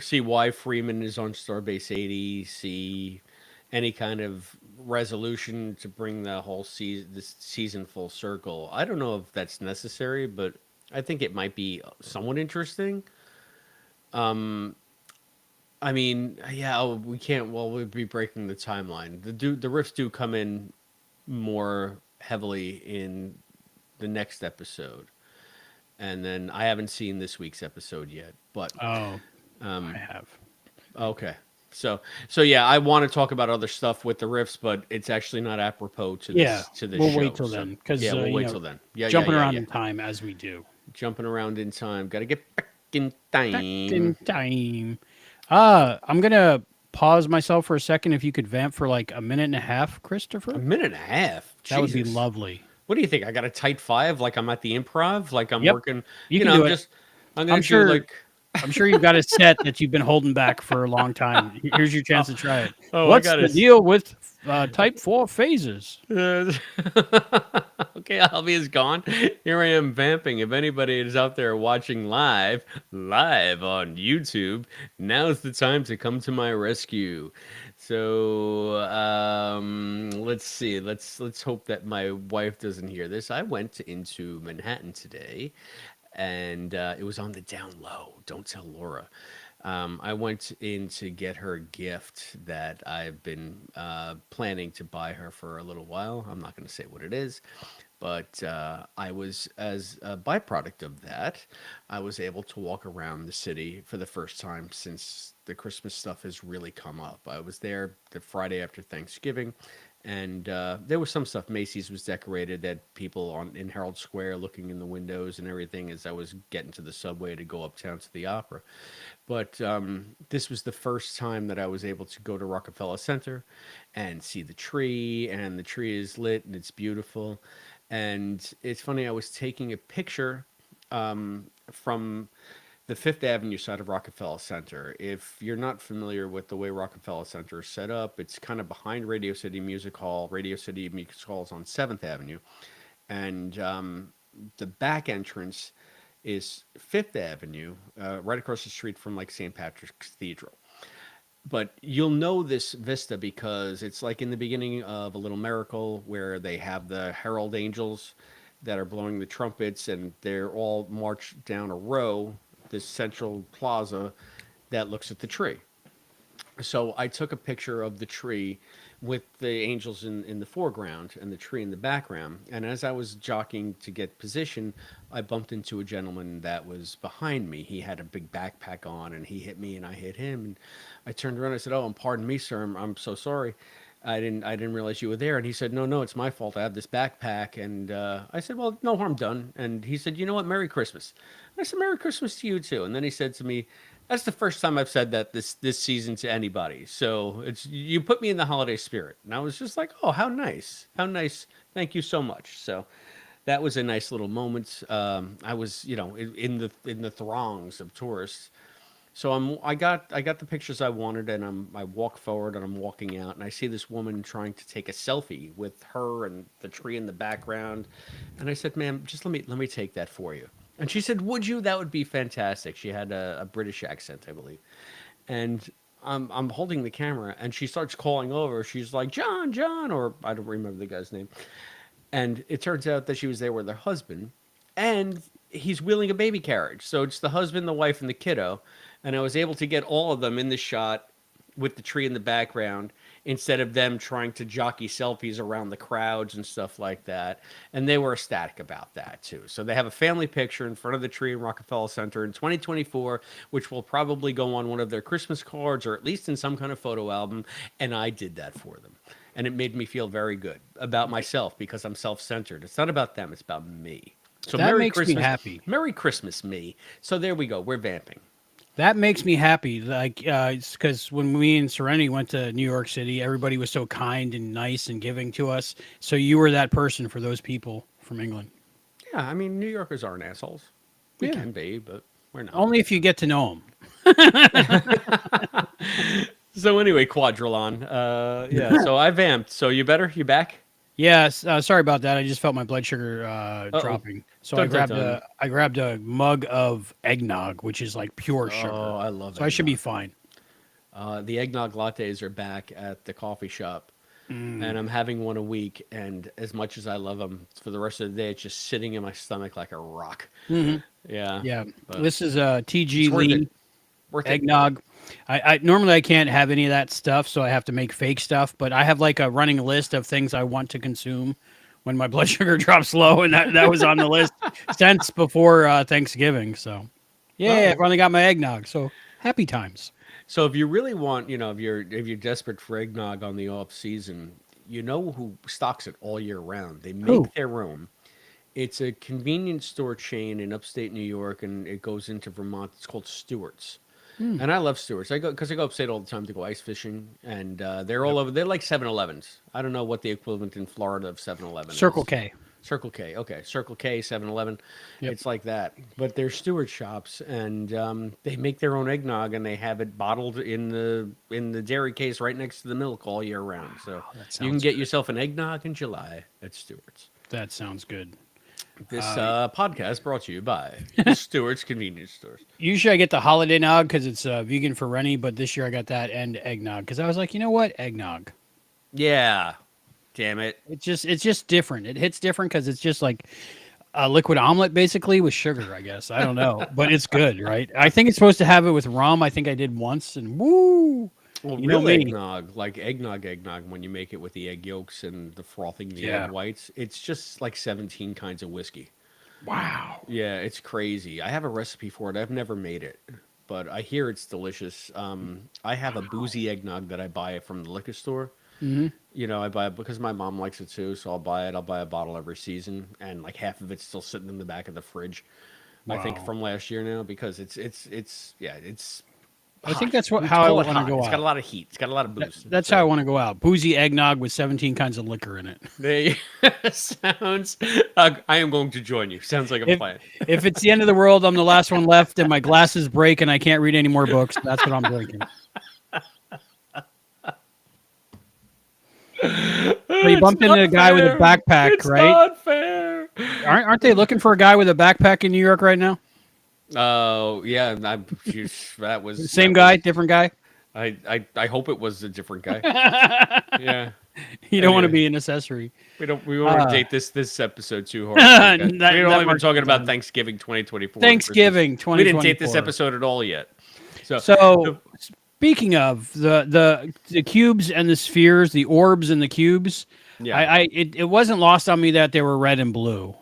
See why Freeman is on Starbase 80. See any kind of resolution to bring the whole this season full circle. I don't know if that's necessary, but I think it might be somewhat interesting. I mean, yeah, we can't. Well, we'd be breaking the timeline. The rifts do come in more heavily in the next episode, and then I haven't seen this week's episode yet. But I have. okay, so yeah, I want to talk about other stuff with the rifts, but it's actually not apropos to this we'll show. wait till then because yeah, we'll wait till then. Yeah, jumping around in time as we do. Jumping around in time. Got to get back in time. Back in time. I'm gonna pause myself for a second. If you could vamp for like a minute and a half, Christopher. A minute and a half. That would be Jesus. lovely. What do you think? I got a tight 5, like I'm at the improv, like I'm Yep. working. You can do it. I'm gonna sure- do like. I'm sure you've got a set that you've been holding back for a long time. Here's your chance to try it. Oh, What's I got the it. deal with type 4 phases? Okay, Albie is gone. Here I am vamping. If anybody is out there watching live on YouTube, now's the time to come to my rescue. So let's see. Let's hope that my wife doesn't hear this. I went into Manhattan today, and it was on the down low. Don't tell Laura. I went in to get her a gift that I've been planning to buy her for a little while. I'm not going to say what it is, but I was, as a byproduct of that, I was able to walk around the city for the first time since the Christmas stuff has really come up. I was there the Friday after Thanksgiving, and there was some stuff. Macy's was decorated. They had people in Herald Square looking in the windows and everything as I was getting to the subway to go uptown to the opera. But this was the first time that I was able to go to Rockefeller Center and see the tree, and the tree is lit and it's beautiful. And it's funny, I was taking a picture from the Fifth Avenue side of Rockefeller Center. If you're not familiar with the way Rockefeller Center is set up, it's kind of behind Radio City Music Hall. Radio City Music Hall is on 7th Avenue. And the back entrance is Fifth Avenue, right across the street from like St. Patrick's Cathedral. But you'll know this vista because it's like in the beginning of A Little Miracle where they have the herald angels that are blowing the trumpets and they're all marched down a row, this central plaza that looks at the tree. So I took a picture of the tree with the angels in the foreground and the tree in the background. And as I was jockeying to get position, I bumped into a gentleman that was behind me. He had a big backpack on and he hit me and I hit him. And I turned around and I said, "Oh, and pardon me, sir. I'm so sorry. I didn't realize you were there. And he said, no, it's my fault. I have this backpack. And I said, well, no harm done. And he said, you know what? Merry Christmas. I said, Merry Christmas to you too. And then he said to me, that's the first time I've said that this season to anybody. So you put me in the holiday spirit. And I was just like, oh, how nice. How nice. Thank you so much. So that was a nice little moment. I was, in the throngs of tourists. So I got the pictures I wanted, and I walk forward and I'm walking out, and I see this woman trying to take a selfie with her and the tree in the background, and I said, "Ma'am, just let me take that for you." And she said, "Would you? That would be fantastic." She had a British accent, I believe, and I'm holding the camera, and she starts calling over. She's like, "John," or I don't remember the guy's name, and it turns out that she was there with her husband, and he's wheeling a baby carriage. So it's the husband, the wife, and the kiddo. And I was able to get all of them in the shot with the tree in the background instead of them trying to jockey selfies around the crowds and stuff like that. And they were ecstatic about that too. So they have a family picture in front of the tree in Rockefeller Center in 2024, which will probably go on one of their Christmas cards or at least in some kind of photo album. And I did that for them. And it made me feel very good about myself because I'm self-centered. It's not about them. It's about me. So that Merry makes Christmas, me happy. Merry Christmas, me. So there we go. We're vamping. That makes me happy. Like, it's because when me and Serenity went to New York City, everybody was so kind and nice and giving to us. So you were that person for those people from England. Yeah, I mean, New Yorkers aren't assholes. We can be, but we're not. Only if you get to know them. So anyway, Quadrilon. Yeah, so I vamped. So you better? You back? Yes, sorry about that. I just felt my blood sugar dropping. So I grabbed a mug of eggnog, which is like pure sugar. Oh, I love it. So I should be fine. The eggnog lattes are back at the coffee shop, and I'm having one a week. And as much as I love them, for the rest of the day, it's just sitting in my stomach like a rock. Mm-hmm. Yeah. Yeah. This is TG worth Lee Worth eggnog. I normally I can't have any of that stuff, so I have to make fake stuff. But I have like a running list of things I want to consume when my blood sugar drops low, and that was on the list since before Thanksgiving. So, yeah, I finally got my eggnog. So happy times. So if you really want, if you're desperate for eggnog on the off season, you know who stocks it all year round. They make their own. It's a convenience store chain in upstate New York, and it goes into Vermont. It's called Stewart's. And I love Stewart's. I go upstate all the time to go ice fishing, and they're all over. They're like 7-Elevens. I don't know what the equivalent in Florida of 7-Eleven is. Circle K. Circle K. Okay, Circle K, 7-Eleven. Yep. It's like that. But they're Stewart shops, and they make their own eggnog, and they have it bottled in the dairy case right next to the milk all year round. So you can get yourself an eggnog in July at Stewart's. That sounds good. This podcast brought to you by Stewart's Convenience Stores. Usually I get the holiday nog because it's vegan for Rennie, but this year I got that and eggnog because I was like, you know what, eggnog. Yeah, damn it. It's just different. It hits different because it's just like a liquid omelet basically with sugar. I guess I don't know, but it's good, right? I think it's supposed to have it with rum. I think I did once, and woo. Well, real eggnog, like eggnog, when you make it with the egg yolks and the frothing the egg whites, it's just like 17 kinds of whiskey. Wow. Yeah, it's crazy. I have a recipe for it. I've never made it, but I hear it's delicious. I have a boozy eggnog that I buy from the liquor store. Mm-hmm. I buy it because my mom likes it too, so I'll buy it. I'll buy a bottle every season, and like half of it's still sitting in the back of the fridge. Wow. I think from last year now because it's I think that's how I want to go out. It's got a lot of heat. It's got a lot of booze. That's how I want to go out. Boozy eggnog with 17 kinds of liquor in it. Sounds. I am going to join you. Sounds like a plan. If it's the end of the world, I'm the last one left, and my glasses break, and I can't read any more books. That's what I'm drinking. So you bumped into a guy with a backpack, it's right? Not fair. Aren't they looking for a guy with a backpack in New York right now? Oh yeah, that was same guy, different guy. I hope it was a different guy. Yeah, you don't want to be an accessory. We don't want to date this episode too hard. We've only been talking about Thanksgiving 2024. Thanksgiving 2024. We didn't date this episode at all yet. So speaking of the cubes and the spheres, the orbs and the cubes, it wasn't lost on me that they were red and blue,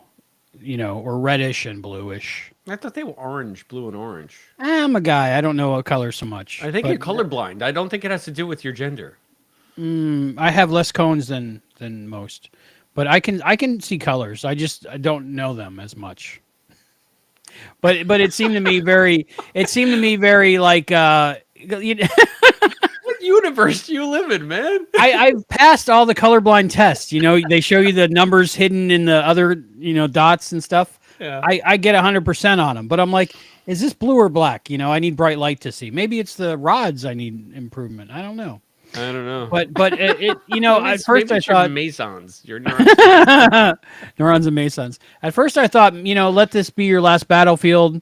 or reddish and bluish. I thought they were orange, blue and orange. I'm a guy. I don't know what color so much. I think you're colorblind. I don't think it has to do with your gender. I have less cones than most, but I can see colors. I don't know them as much. But it seemed to me very like you know, What universe do you live in, man? I've passed all the colorblind tests. You know, they show you the numbers hidden in the other dots and stuff. Yeah. I get 100% on them, but I'm like, is this blue or black? You know, I need bright light to see. Maybe it's the rods I need improvement. I don't know. I don't know. But it at first I your thought mesons. Your neurons. neurons and mesons. At first I thought, let this be your last battlefield,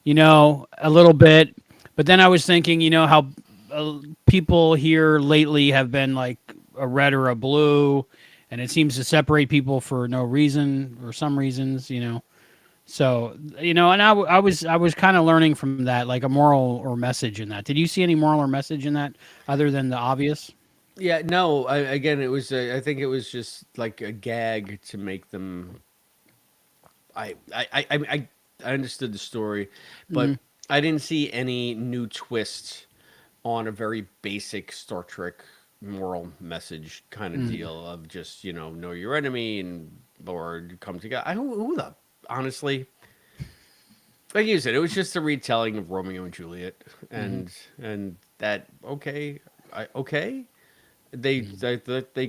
a little bit. But then I was thinking, how people here lately have been like a red or a blue, and it seems to separate people for no reason or some reasons, So, and I was kind of learning from that, like a moral or message in that. Did you see any moral or message in that other than the obvious? Yeah, no. Again, it was. I think it was just like a gag to make them. I understood the story, but I didn't see any new twists on a very basic Star Trek moral message kind of deal of just know your enemy and or come together. Who the honestly. Like you said, it was just a retelling of Romeo and Juliet, and that okay. They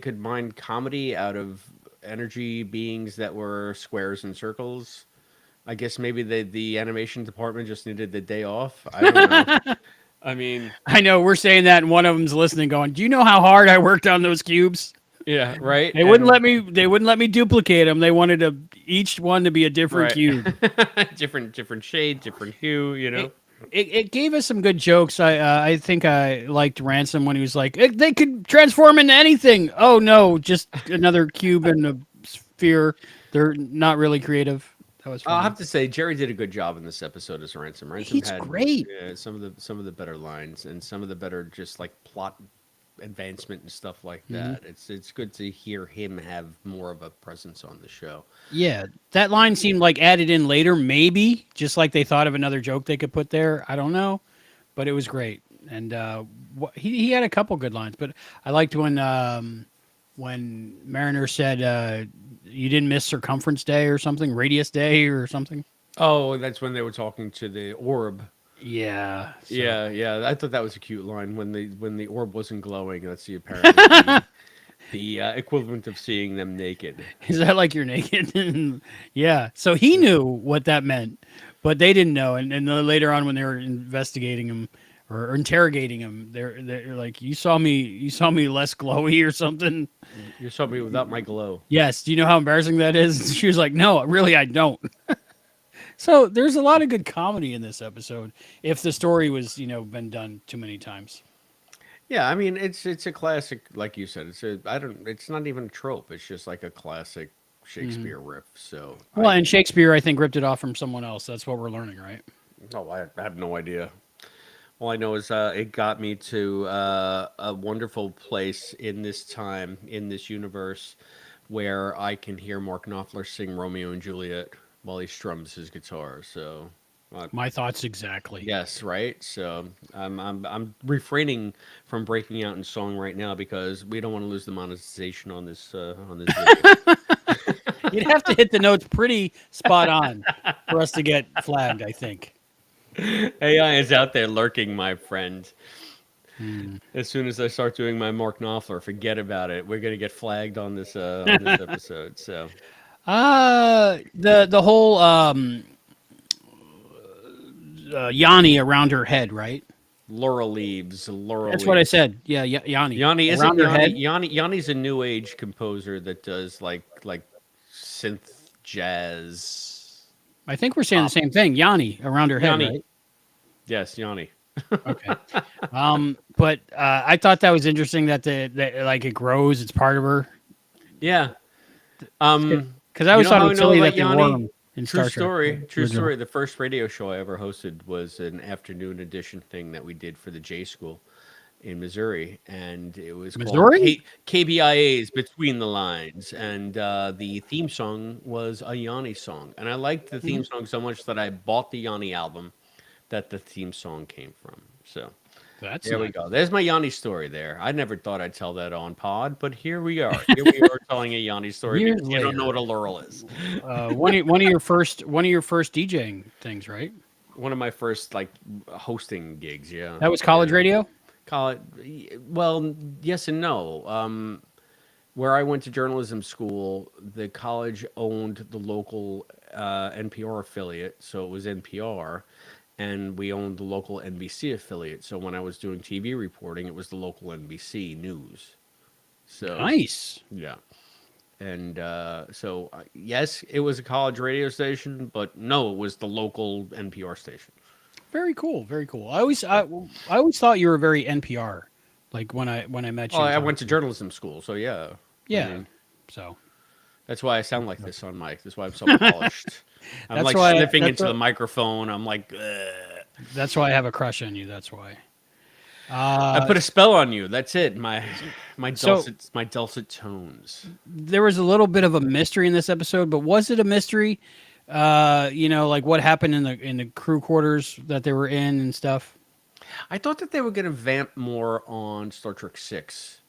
could mine comedy out of energy beings that were squares and circles. I guess maybe the animation department just needed the day off. I don't know. I mean, I know we're saying that, and one of them's listening, going, "Do you know how hard I worked on those cubes? yeah, right. They wouldn't let me. They wouldn't let me duplicate them. They wanted each one to be a different cube." different shade, different hue. It gave us some good jokes. I think I liked Ransom when he was like, they could transform into anything. Oh no, just another cube and a sphere. They're not really creative. That was funny. I'll have to say Jerry did a good job in this episode as Ransom. He's had great. some of the better lines and some of the better just like plot advancement and stuff like that. It's good to hear him have more of a presence on the show. Yeah, that line seemed like added in later, maybe just like they thought of another joke they could put there. I don't know, but it was great, and he had a couple good lines. But I liked when Mariner said, "You didn't miss Circumference Day or something, Radius Day or something." Oh, that's when they were talking to the orb. Yeah, Yeah. I thought that was a cute line when the orb wasn't glowing. That's apparently the equivalent of seeing them naked. Is that like you're naked? Yeah. So he knew what that meant, but they didn't know. And then later on, when they were investigating him or interrogating him, they're like, "You saw me less glowy or something." You saw me without my glow. Yes. Do you know how embarrassing that is? She was like, "No, really, I don't." So there's a lot of good comedy in this episode. If the story was, been done too many times. Yeah, I mean it's a classic, like you said. It's not even a trope. It's just like a classic Shakespeare riff. So and Shakespeare, I think, ripped it off from someone else. That's what we're learning, right? oh, I have no idea. All I know is it got me to a wonderful place in this time, in this universe, where I can hear Mark Knopfler sing Romeo and Juliet while he strums his guitar. So, My thoughts exactly. yes, right. So I'm refraining from breaking out in song right now because we don't want to lose the monetization on this video. You'd have to hit the notes pretty spot on for us to get flagged, I think. AI is out there lurking, my friend. As soon as I start doing my Mark Knopfler, forget about it. We're gonna get flagged on this episode. So, the whole Yanni around her head, right? laurel leaves. That's what I said. Yeah, Yanni. Yanni isn't around her Yanni, head. Yanni's a new age composer that does like synth jazz. I think we're saying the same thing. Yanni around her head, Yanni. right? Yes, Yanni. Okay. But I thought that was interesting that like it grows. It's part of her. Yeah. Because I always thought it was silly that they wore them in Star Trek. True story. The first radio show I ever hosted was an afternoon edition thing that we did for the J School in Missouri, and it was Missouri? called KBIA's Between the Lines, and the theme song was a Yanni song, and I liked the theme song so much that I bought the Yanni album that the theme song came from. So That's There we nice. go. There's my Yanni story there. I never thought I'd tell that on pod, but here we are. Here we are telling a Yanni story Years because you don't know later. what a laurel is. One of your first DJing things, right? One of my first like hosting gigs, yeah. That was college Yeah. radio. Well, yes and no. Where I went to journalism school, the college owned the local NPR affiliate, so it was NPR, and we owned the local NBC affiliate. So when I was doing TV reporting, it was the local NBC news. So Nice. yeah, and yes, it was a college radio station, but no, it was the local NPR station. Very cool. Very cool. I always thought you were very NPR. Like when I met you. Oh, and I talked went to you. journalism school, so yeah. I Yeah. mean, So that's why I sound like this on mic. That's why I'm so polished. I'm That's like why- sniffing that's into what- the microphone. I'm like, ugh. that's why I have a crush on you. That's why. I put a spell on you. That's it. My So- dulcet tones. There was a little bit of a mystery in this episode, but was it a mystery? Like what happened in the crew quarters that they were in and stuff. I thought that they were going to vamp more on Star Trek 6,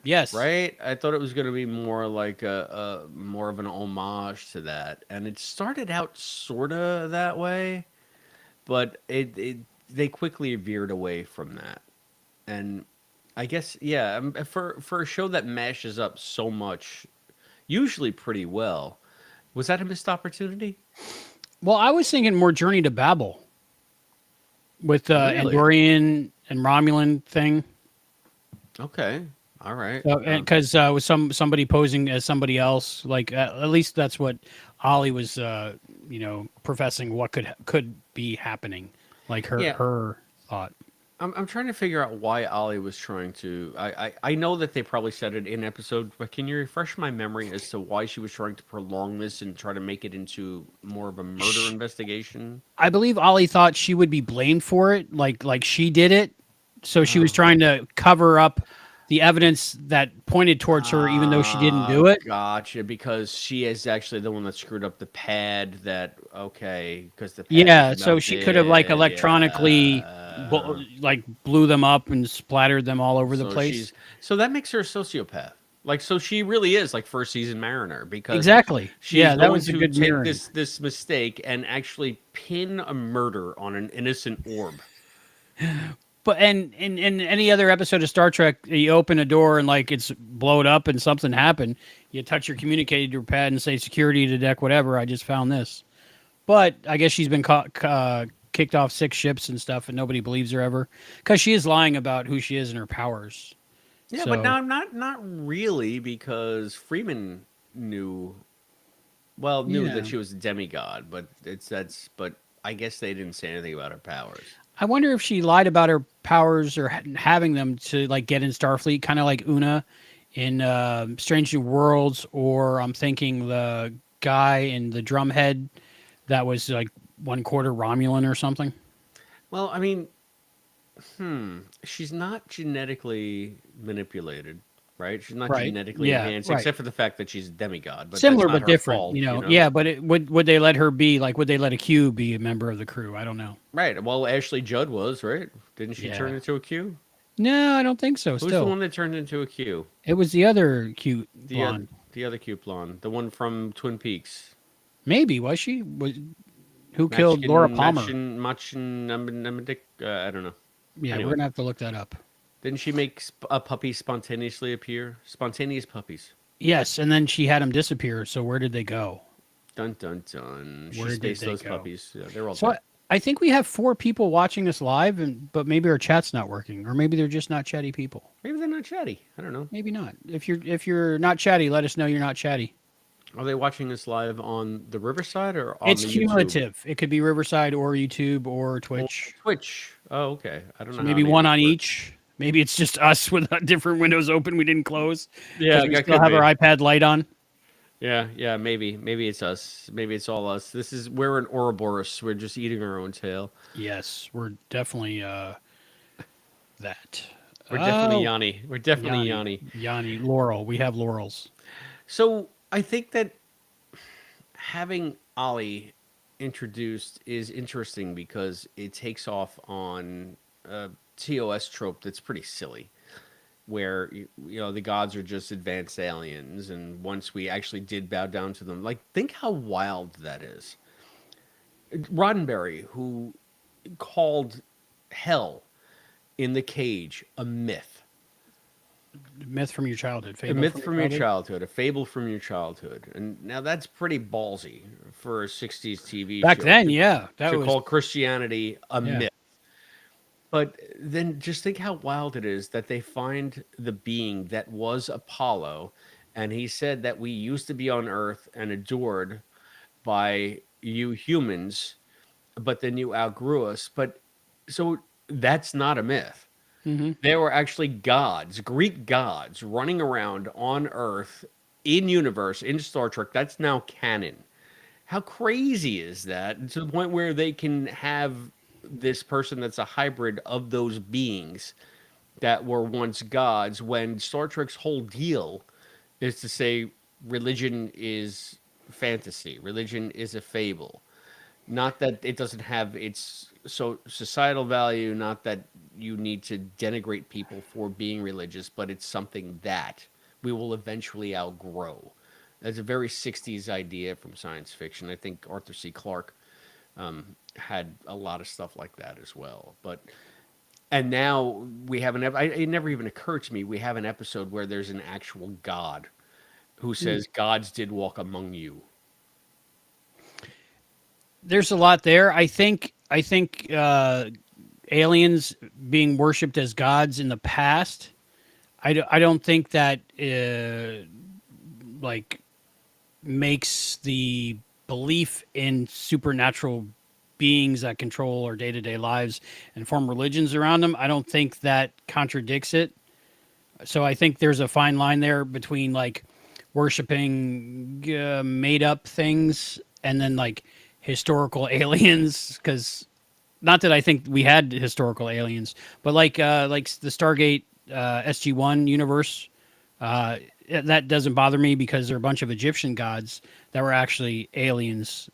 Yes. right? I thought it was going to be more like a more of an homage to that, and it started out sort of that way, but they quickly veered away from that. And I guess for a show that mashes up so much, usually pretty well, was that a missed opportunity? Well, I was thinking more Journey to Babel with Really? Andorian and Romulan thing. Okay, all right. Because with somebody posing as somebody else, like at least that's what Ollie was, professing what could be happening, like her thought. I'm trying to figure out why Ollie was trying to. I know that they probably said it in episode, but can you refresh my memory as to why she was trying to prolong this and try to make it into more of a murder investigation? I believe Ollie thought she would be blamed for it, like she did it, so she was trying to cover up the evidence that pointed towards her, even though she didn't do it. Gotcha, because she is actually the one that screwed up the pad. Because the pad Yeah, so she could have like melted, electronically, blew them up and splattered them all over the So place. So that makes her a sociopath. Like, so she really is like first season Mariner because Exactly. she's Yeah, that going was a to good take mirroring. this mistake and actually pin a murder on an innocent orb. But and in any other episode of Star Trek, you open a door and like it's blowed up and something happened. You touch your communicator pad and say security to deck, whatever. I just found this. But I guess she's been kicked off 6 ships and stuff, and nobody believes her ever because she is lying about who she is and her powers. Yeah, So- but now not really, because Freeman knew Yeah. that she was a demigod, but but I guess they didn't say anything about her powers. I wonder if she lied about her powers or having them to like get in Starfleet, kind of like Una in Strange New Worlds, or I'm thinking the guy in the Drumhead that was like 1/4 Romulan or something. Well, I mean, she's not genetically manipulated, right? She's not Right. genetically Yeah, enhanced, right. except for the fact that she's a demigod. But Similar that's not but her different, fault, Yeah, but would they let her be like? Would they let a Q be a member of the crew? I don't know. Right. Well, Ashley Judd was, right? Didn't she Yeah. turn into a Q? No, I don't think so. Who's Still, the one that turned into a Q? it was the other cute The blonde. the other Q blonde, the one from Twin Peaks. Maybe was she? Who killed Laura Palmer? I don't know. Yeah, anyway. we're gonna have to look that up. Didn't she make a puppy spontaneously appear? Spontaneous puppies. Yes, and then she had them disappear. So where did they go? Dun dun dun. She Where did spaced they those go? puppies. Yeah, they're all So dead. I think we have 4 people watching us live, but maybe our chat's not working, or maybe they're just not chatty people. Maybe they're not chatty. I don't know. Maybe not. If you're not chatty, let us know you're not chatty. Are they watching us live on the Riverside or on It's the YouTube? cumulative. It could be Riverside or YouTube or Twitch. Twitch. Oh, okay. I don't know. So how maybe any of one this on works. each. Maybe it's just us with different windows open we didn't close. Yeah, 'Cause we that still could have be. our iPad light on. Yeah, maybe it's us. Maybe it's all us. We're an Ouroboros. We're just eating our own tail. Yes, we're definitely that. We're definitely Yanni. We're definitely Yanni. Yanni, Laurel. We have laurels. So I think that having Ollie introduced is interesting because it takes off on TOS trope that's pretty silly, where the gods are just advanced aliens, and once we actually did bow down to them, like think how wild that is. Roddenberry, who called hell in the cage a myth. Myth from your childhood. A myth from your childhood, a fable from your childhood. And now that's pretty ballsy for a 60s TV Back show. then, yeah. That was Call Christianity a myth. But then just think how wild it is that they find the being that was Apollo, and he said that we used to be on Earth and adored by you humans, but then you outgrew us. But so that's not a myth. Mm-hmm. There were actually gods, Greek gods, running around on Earth in universe, in Star Trek. That's now canon. How crazy is that? To the point where they can have this person that's a hybrid of those beings that were once gods, when Star Trek's whole deal is to say religion is fantasy, religion is a fable. Not that it doesn't have its societal value, not that you need to denigrate people for being religious, but it's something that we will eventually outgrow. That's a very 60s idea from science fiction. I think Arthur C. Clarke had a lot of stuff like that as well. And now we have it never even occurred to me, we have an episode where there's an actual god who says, gods did walk among you. There's a lot there. I think aliens being worshipped as gods in the past, I don't think that like makes the belief in supernatural beings that control our day-to-day lives and form religions around them, I don't think that contradicts it. So I think there's a fine line there between like worshiping made up things and then like historical aliens, because not that I think we had historical aliens, but like the Stargate SG-1 universe, that doesn't bother me because they're a bunch of Egyptian gods that were actually aliens,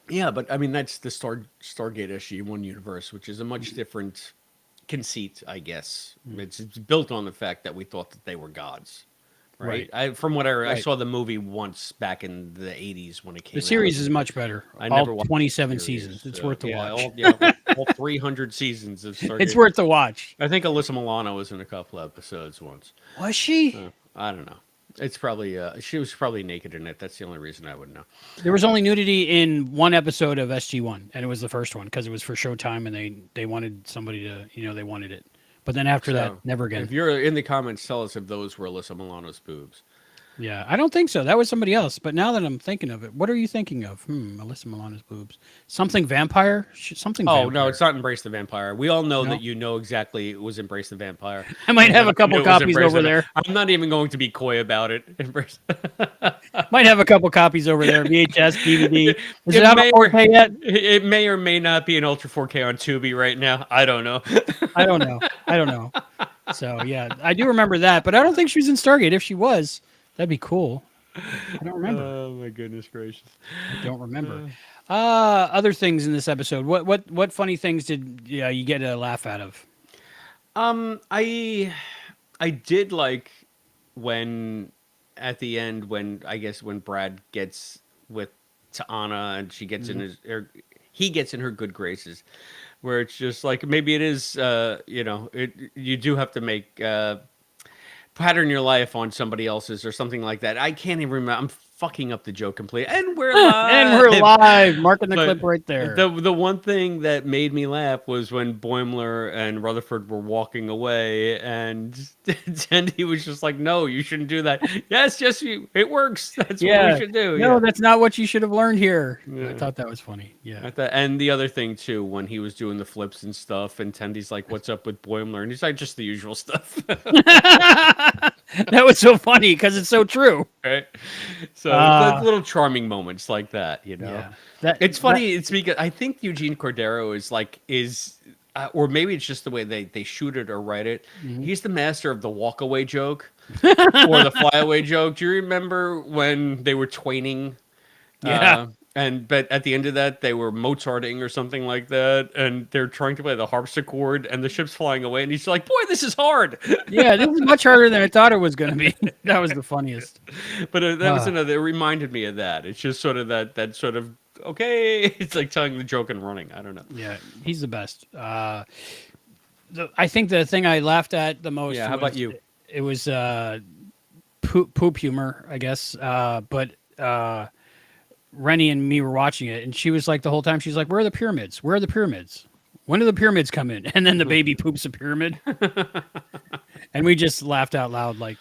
Yeah, but I mean that's the Stargate SG-1 universe, which is a much different conceit, I guess. It's built on the fact that we thought that they were gods. Right. From what I saw the movie once back in the 80s when it came out. The series is much better. I all never watched 27 seasons. It's worth the watch. All 300 seasons of Stargate. It's worth the watch. I think Alyssa Milano was in a couple episodes once. Was she? I don't know. It's probably she was probably naked in it. That's the only reason I would know. There was only nudity in one episode of SG-1, and it was the first one because it was for Showtime, and they wanted somebody to, they wanted it. But then after that, never again. If you're in the comments, tell us if those were Alyssa Milano's boobs. Yeah, I don't think so. That was somebody else. But now that I'm thinking of it, what are you thinking of? Alyssa Milano's boobs. Something vampire? Something Oh, vampire. no, it's not Embrace the Vampire. We all know that you know exactly it was Embrace the Vampire. I might have a couple copies over there. I'm not even going to be coy about it. Embrace. Might have a couple copies over there. VHS, DVD. Is it out on 4K yet? It may or may not be an Ultra 4K on Tubi right now. I don't know. I don't know. So, yeah, I do remember that. But I don't think she was in Stargate. If she was, that'd be cool. I don't remember. Oh my goodness gracious! I don't remember. Other things in this episode. What funny things did you get a laugh out of? I did like when at the end when Brad gets with T'Ana and she gets in his he gets in her good graces, where it's just like maybe it is you do have to make. Pattern your life on somebody else's or something like that. I can't even remember. I'm fucking up the joke completely. And we're live. And we're live. Marking the clip right there. The one thing that made me laugh was when Boimler and Rutherford were walking away, and he was just like, "No, you shouldn't do that." Yes, it works. That's what we should do. No, that's not what you should have learned here. Yeah. I thought that was funny. Yeah. And the other thing too, when he was doing the flips and stuff, and Tendy's like, "What's up with Boimler?" And he's like, "Just the usual stuff." That was so funny because it's so true. Right. So little charming moments like that, Yeah. It's funny. It's because I think Eugene Cordero is or maybe it's just the way they shoot it or write it. Mm-hmm. He's the master of the walkaway joke or the flyaway joke. Do you remember when they were twaining? Yeah. But at the end of that, they were Mozarting or something like that, and they're trying to play the harpsichord, and the ship's flying away, and he's like, "Boy, this is hard." Yeah, this is much harder than I thought it was going to be. That was the funniest. But that was another. It reminded me of that. It's just sort of that sort of okay. It's like telling the joke and running. I don't know. Yeah, he's the best. I think the thing I laughed at the most. Yeah, how about you? It was poop humor, I guess. But Rennie and me were watching it, and she was like the whole time. She's like, "Where are the pyramids? Where are the pyramids? When do the pyramids come in?" And then the baby poops a pyramid, and we just laughed out loud, like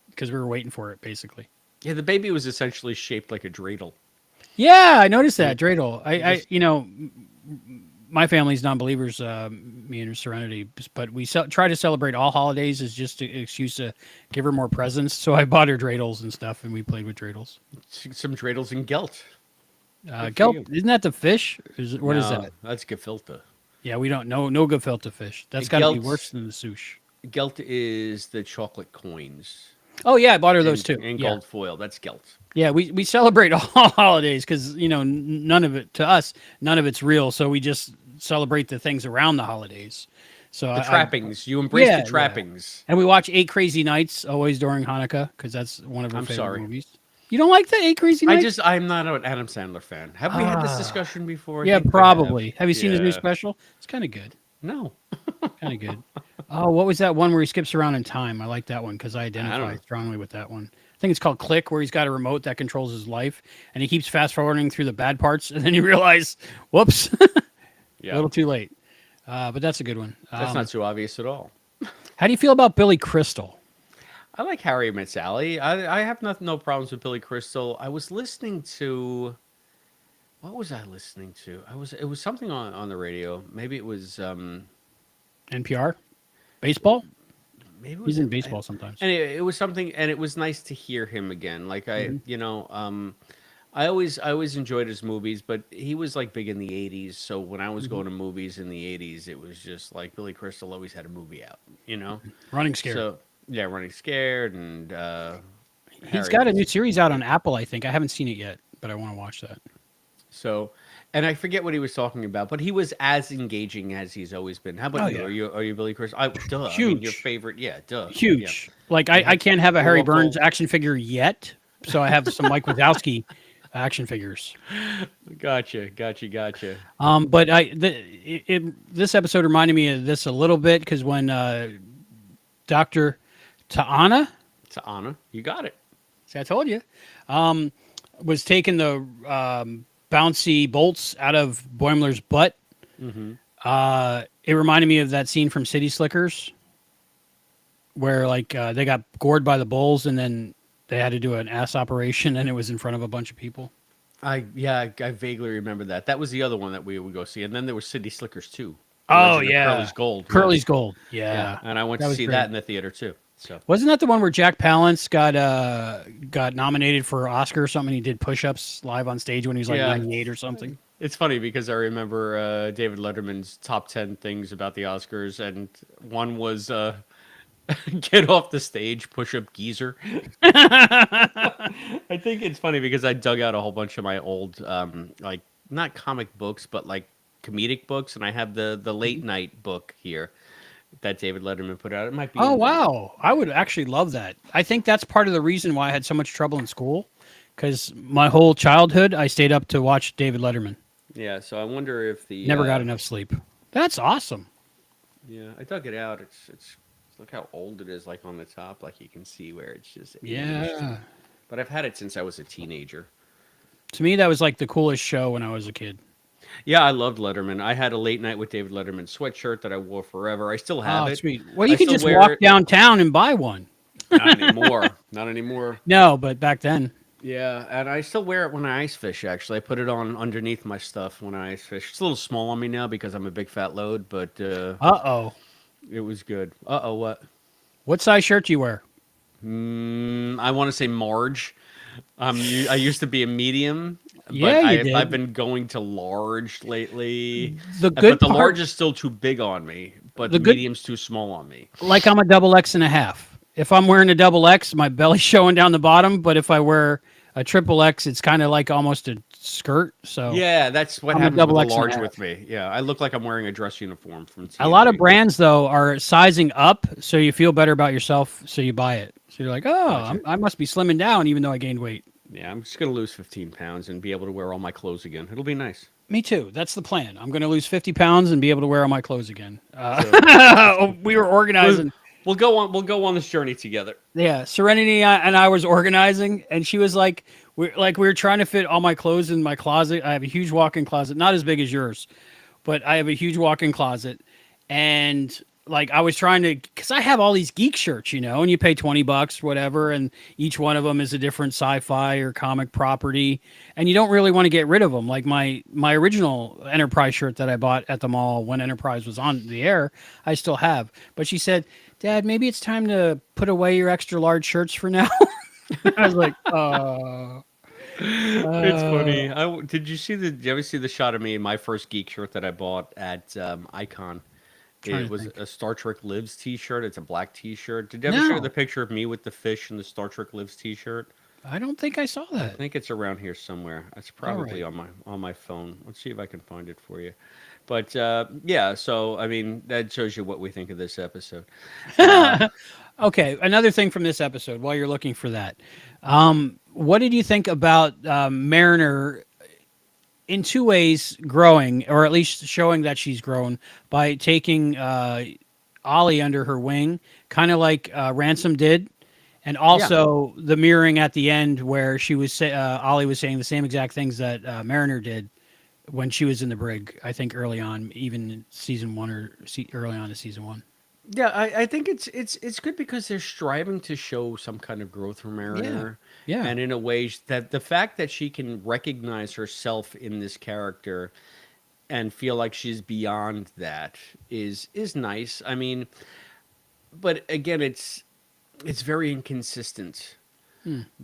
because we were waiting for it, basically. Yeah, the baby was essentially shaped like a dreidel. Yeah, I noticed that dreidel. I my family's non-believers, me and Serenity, but we try to celebrate all holidays as just an excuse to give her more presents. So I bought her dreidels and stuff, and we played with dreidels. Some dreidels and gelt. Gelt, isn't that the fish? What is that? That's gefilte. Yeah, we don't know. No gefilte fish. That's got to be worse than the sushi. Gelt is the chocolate coins. Oh yeah, I bought her those too. And gold foil. That's gelt. Yeah, we celebrate all holidays because none of it's real. So we just celebrate the things around the holidays. So the trappings. You embrace the trappings. And we watch 8 Crazy Nights always during Hanukkah because that's one of our favorite movies. You don't like the 8 Crazy Nights? I'm not an Adam Sandler fan. Have we had this discussion before? Yeah, probably. Have you seen his new special? It's kind of good. No. Kind of good. Oh, what was that one where he skips around in time? I like that one because I identify strongly with that one. I think it's called Click, where he's got a remote that controls his life, and he keeps fast forwarding through the bad parts, and then you realize, whoops, a little too late. But that's a good one. That's not too obvious at all. How do you feel about Billy Crystal? I like Harry Met Sally. I have no problems with Billy Crystal. I was listening to, what was I listening to? It was something on the radio. Maybe it was NPR, baseball. Maybe he's in baseball sometimes. And it was something, and it was nice to hear him again. Like I always enjoyed his movies, but he was like big in the '80s. So when I was going to movies in the '80s, it was just like Billy Crystal always had a movie out. Running Scared. So yeah, Running Scared, and he's got a new series out on Apple. I think I haven't seen it yet, but I want to watch that. So. And I forget what he was talking about, but he was as engaging as he's always been. How about you? Are you Billy Crystal? Duh. Huge. I mean, your favorite? Yeah, duh. Huge. Yeah. Like I can't have a Harry Burns action figure yet, so I have some Mike Wazowski action figures. Gotcha. But this episode reminded me of this a little bit because when Dr. T'Ana, you got it. See, I told you, was taking the bouncy bolts out of Boimler's butt. Mm-hmm. It reminded me of that scene from City Slickers where like they got gored by the bulls and then they had to do an ass operation and it was in front of a bunch of people. I vaguely remember that. That was the other one that we would go see. And then there was City Slickers 2. Oh yeah. Curly's Gold. Curly's Gold. Yeah. And I went to see that in the theater too. So wasn't that the one where Jack Palance got nominated for Oscar or something? He did push-ups live on stage when he was like 98 or something. It's funny because I remember David Letterman's top 10 things about the Oscars, and one was get off the stage, push-up geezer. I think it's funny because I dug out a whole bunch of my old like not comic books but like comedic books, and I have the late night book here that David Letterman put out. It might be. Oh, wow. I would actually love that. I think that's part of the reason why I had so much trouble in school, because my whole childhood, I stayed up to watch David Letterman. Yeah, so I wonder if the... Never got enough sleep. That's awesome. Yeah, I dug it out. It's look how old it is, like on the top. Like you can see where it's just... Yeah. But I've had it since I was a teenager. To me, that was like the coolest show when I was a kid. Yeah, I loved Letterman. I had a Late Night with David Letterman sweatshirt that I wore forever. I still have it. Sweet. Well, you can just walk downtown and buy one. Not anymore. Not anymore. No, but back then. Yeah, and I still wear it when I ice fish, actually. I put it on underneath my stuff when I ice fish. It's a little small on me now because I'm a big fat load, but... Uh-oh. It was good. Uh-oh, what? What size shirt do you wear? I want to say Marge. I used to be a medium. Yeah, but you did. I've been going to large lately. But the large is still too big on me, but the medium's too small on me. Like I'm a XXL. If I'm wearing a XX, my belly's showing down the bottom, but if I wear a XXX, it's kind of like almost a skirt. So Yeah, that's what I'm a happens with double a X and a large half. with me. Yeah, I look like I'm wearing a dress uniform from TNG. A lot of brands though are sizing up, so you feel better about yourself, so you buy it. So you're like, oh, Gotcha. I must be slimming down, even though I gained weight. Yeah, I'm just gonna lose 15 pounds and be able to wear all my clothes again. It'll be nice. Me too. That's the plan. I'm going to lose 50 pounds and be able to wear all my clothes again. So We were organizing. we'll go on. We'll go on this journey together. Yeah, Serenity and I was organizing, and she was like, we were trying to fit all my clothes in my closet. I have a huge walk-in closet, not as big as yours, but I have a huge walk-in closet, and like I was trying to, because I have all these geek shirts, and you pay $20, whatever, and each one of them is a different sci-fi or comic property, and you don't really want to get rid of them. Like my original Enterprise shirt that I bought at the mall when Enterprise was on the air, I still have. But she said, Dad, maybe it's time to put away your extra large shirts for now. I was like, It's funny. Did you ever see the shot of me in my first geek shirt that I bought at Icon? It was a Star Trek Lives T-shirt. It's a black T-shirt. Did you ever show No. the picture of me with the fish and the Star Trek Lives T-shirt? I don't think I saw I that. think it's around here somewhere. It's probably right. on my phone. Let's see if I can find it for you. But yeah, so I mean that shows you what we think of this episode. Okay, another thing from this episode while you're looking for that. What did you think about Mariner in two ways growing, or at least showing that she's grown by taking Ollie under her wing, kind of like Ransom did, and also the mirroring at the end where she was Ollie was saying the same exact things that Mariner did when she was in the brig. I think early on, even in season one or early on in season one. Yeah, I think it's good because they're striving to show some kind of growth from Mariner. Yeah. And in a way that the fact that she can recognize herself in this character and feel like she's beyond that is nice. I mean, but again, it's very inconsistent.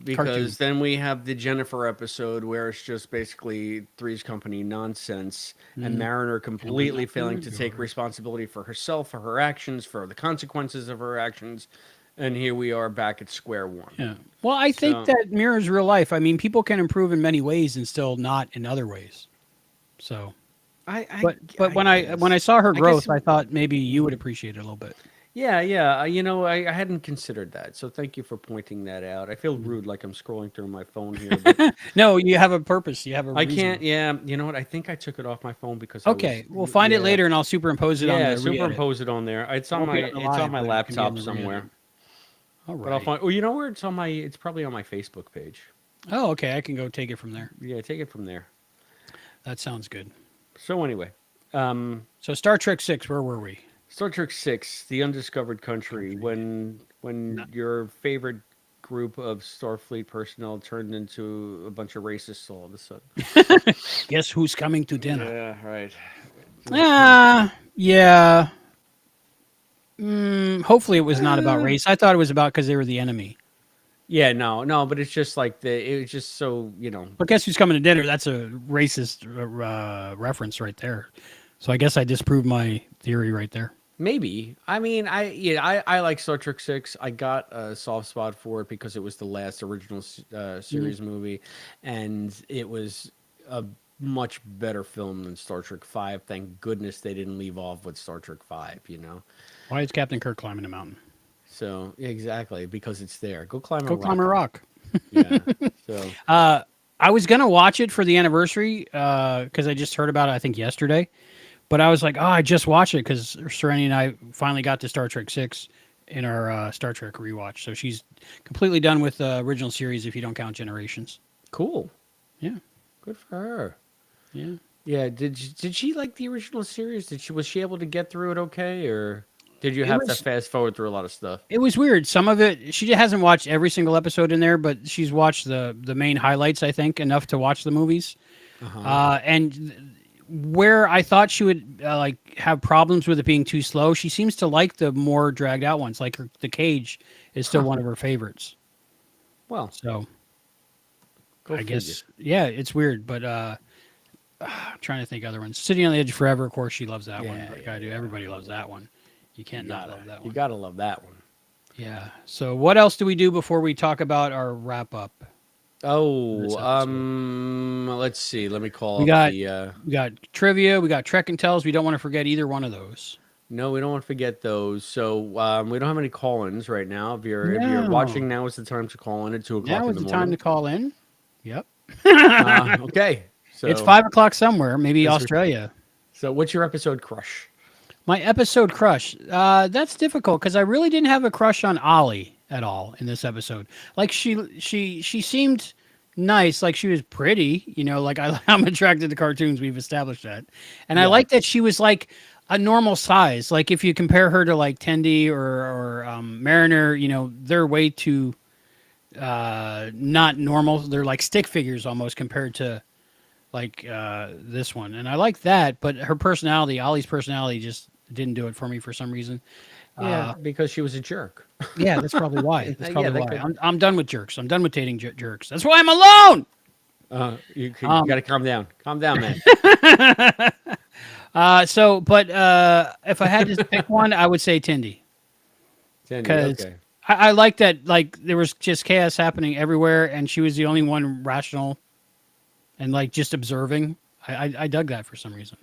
Because Cartoon. then we have the Jennifer episode where it's just basically Three's Company nonsense and Mariner completely failing to take responsibility for herself, for her actions, for the consequences of her actions. And here we are back at square one. Yeah. Well, I think that mirrors real life. I mean, people can improve in many ways and still not in other ways. So, but when I saw her growth, I thought maybe you would appreciate it a little bit. Yeah. I hadn't considered that. So thank you for pointing that out. I feel rude like I'm scrolling through my phone here. But No, you have a purpose. You have a reason. I can't. Yeah. You know what? I think I took it off my phone because Okay, we'll find it later and I'll superimpose it on Yeah, the superimpose it on there. It's on my laptop somewhere. All But I'll right. find. Oh, you know where it's on my? It's probably on my Facebook page. Oh, okay. I can go take it from there. Yeah, take it from there. That sounds good. So anyway, So Star Trek 6, where were we? Star Trek 6, The Undiscovered Country, when your favorite group of Starfleet personnel turned into a bunch of racists all of a sudden. Guess who's coming to dinner? Yeah, right. Yeah. Hopefully it was not about race. I thought it was about because they were the enemy. Yeah, no, but it's just like it was just so, But guess who's coming to dinner? That's a racist reference right there. So I guess I disproved my theory right there. Maybe. I mean, I like Star Trek 6. I got a soft spot for it because it was the last original series movie, and it was a much better film than Star Trek 5. Thank goodness they didn't leave off with Star Trek 5, Why is Captain Kirk climbing a mountain? So, exactly, because it's there. Go climb a Go rock. climb a rock. Yeah. So, I was going to watch it for the anniversary because I just heard about it, I think, yesterday. But I was like, I just watched it because Serenity and I finally got to Star Trek 6 in our Star Trek rewatch. So she's completely done with the original series if you don't count Generations. cool. Yeah. Good for her. Yeah. Yeah, did she like the original series? Was she able to get through it okay, or did you have to fast forward through a lot of stuff? It was weird. Some of it, she hasn't watched every single episode in there, but she's watched the main highlights, I think, enough to watch the movies. And where I thought she would have problems with it being too slow, she seems to like the more dragged out ones. Like the Cage is still one of her favorites. Well, So go I figure. guess, yeah, it's weird, but I'm trying to think other ones. Sitting on the Edge Forever, of course, she loves that one. Like I do. Everybody loves that one. You can't not love that one. You gotta love that one. Yeah. So what else do we do before we talk about our wrap up? Oh, let's see. Let me call up We got trivia. We got Trek and Tells. We don't want to forget either one of those. No, we don't want to forget those. So we don't have any call-ins right now. If you're No. watching, now is the time to call in at 2 o'clock Now in is the the time morning. to call in. Yep. Okay. So It's 5 o'clock somewhere, maybe Australia. So what's your episode crush? My episode crush. That's difficult because I really didn't have a crush on Ollie at all in this episode. Like she seemed nice, like she was pretty. You know, like I'm attracted to cartoons. We've established that, and I like that she was like a normal size. Like if you compare her to like Tendi or Mariner, you know, they're way too not normal. They're like stick figures almost compared to like this one, and I like that. But her personality, Ollie's personality, just didn't do it for me for some reason. Yeah, because she was a jerk. Yeah, that's probably why. That's probably why. could- I'm done with jerks. I'm done with dating jerks. That's why I'm alone. You got to calm down. Calm down, man. But if I had to pick one, I would say Tindy. Because Okay. I like that. Like there was just chaos happening everywhere, and she was the only one rational, and like just observing. I dug that for some reason.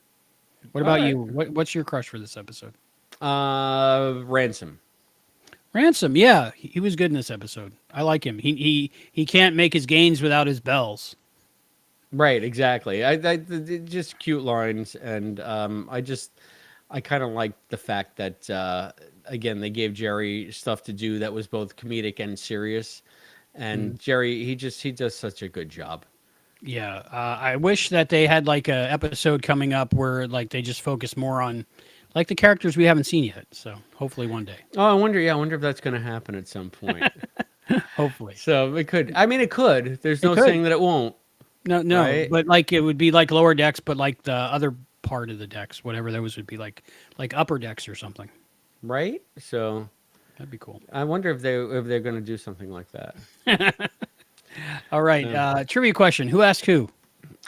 What about you? What's your crush for this episode? Ransom. Ransom, yeah, he was good in this episode. I like him. He can't make his gains without his bells. Right, exactly. I just cute lines, and I kind of like the fact that again they gave Jerry stuff to do that was both comedic and serious, and Jerry he does such a good job. Yeah, I wish that they had like a episode coming up where like they just focus more on like the characters we haven't seen yet. So hopefully one day. Oh, I wonder if that's going to happen at some point. Hopefully. So it could. I mean, it could. There's no could. saying that it won't. No, Right? but like it would be like lower decks, but like the other part of the decks, whatever those would be like upper decks or something. Right? So That'd be cool. I wonder if they're going to do something like that. All right, trivia question: who asked who?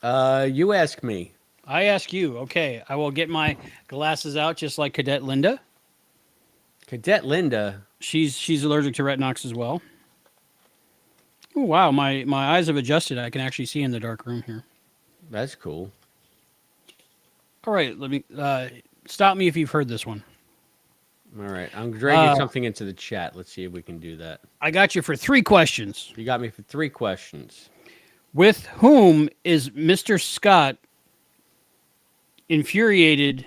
You ask me. I ask you. Okay, I will get my glasses out, just like Cadet Linda. Cadet Linda. She's allergic to retinox as well. Oh wow, my eyes have adjusted. I can actually see in the dark room here. That's cool. All right, let me stop me if you've heard this one. All right, I'm dragging something into the chat. Let's see if we can do that. I got you for 3 questions. You got me for 3 questions. With whom is Mr. Scott infatuated?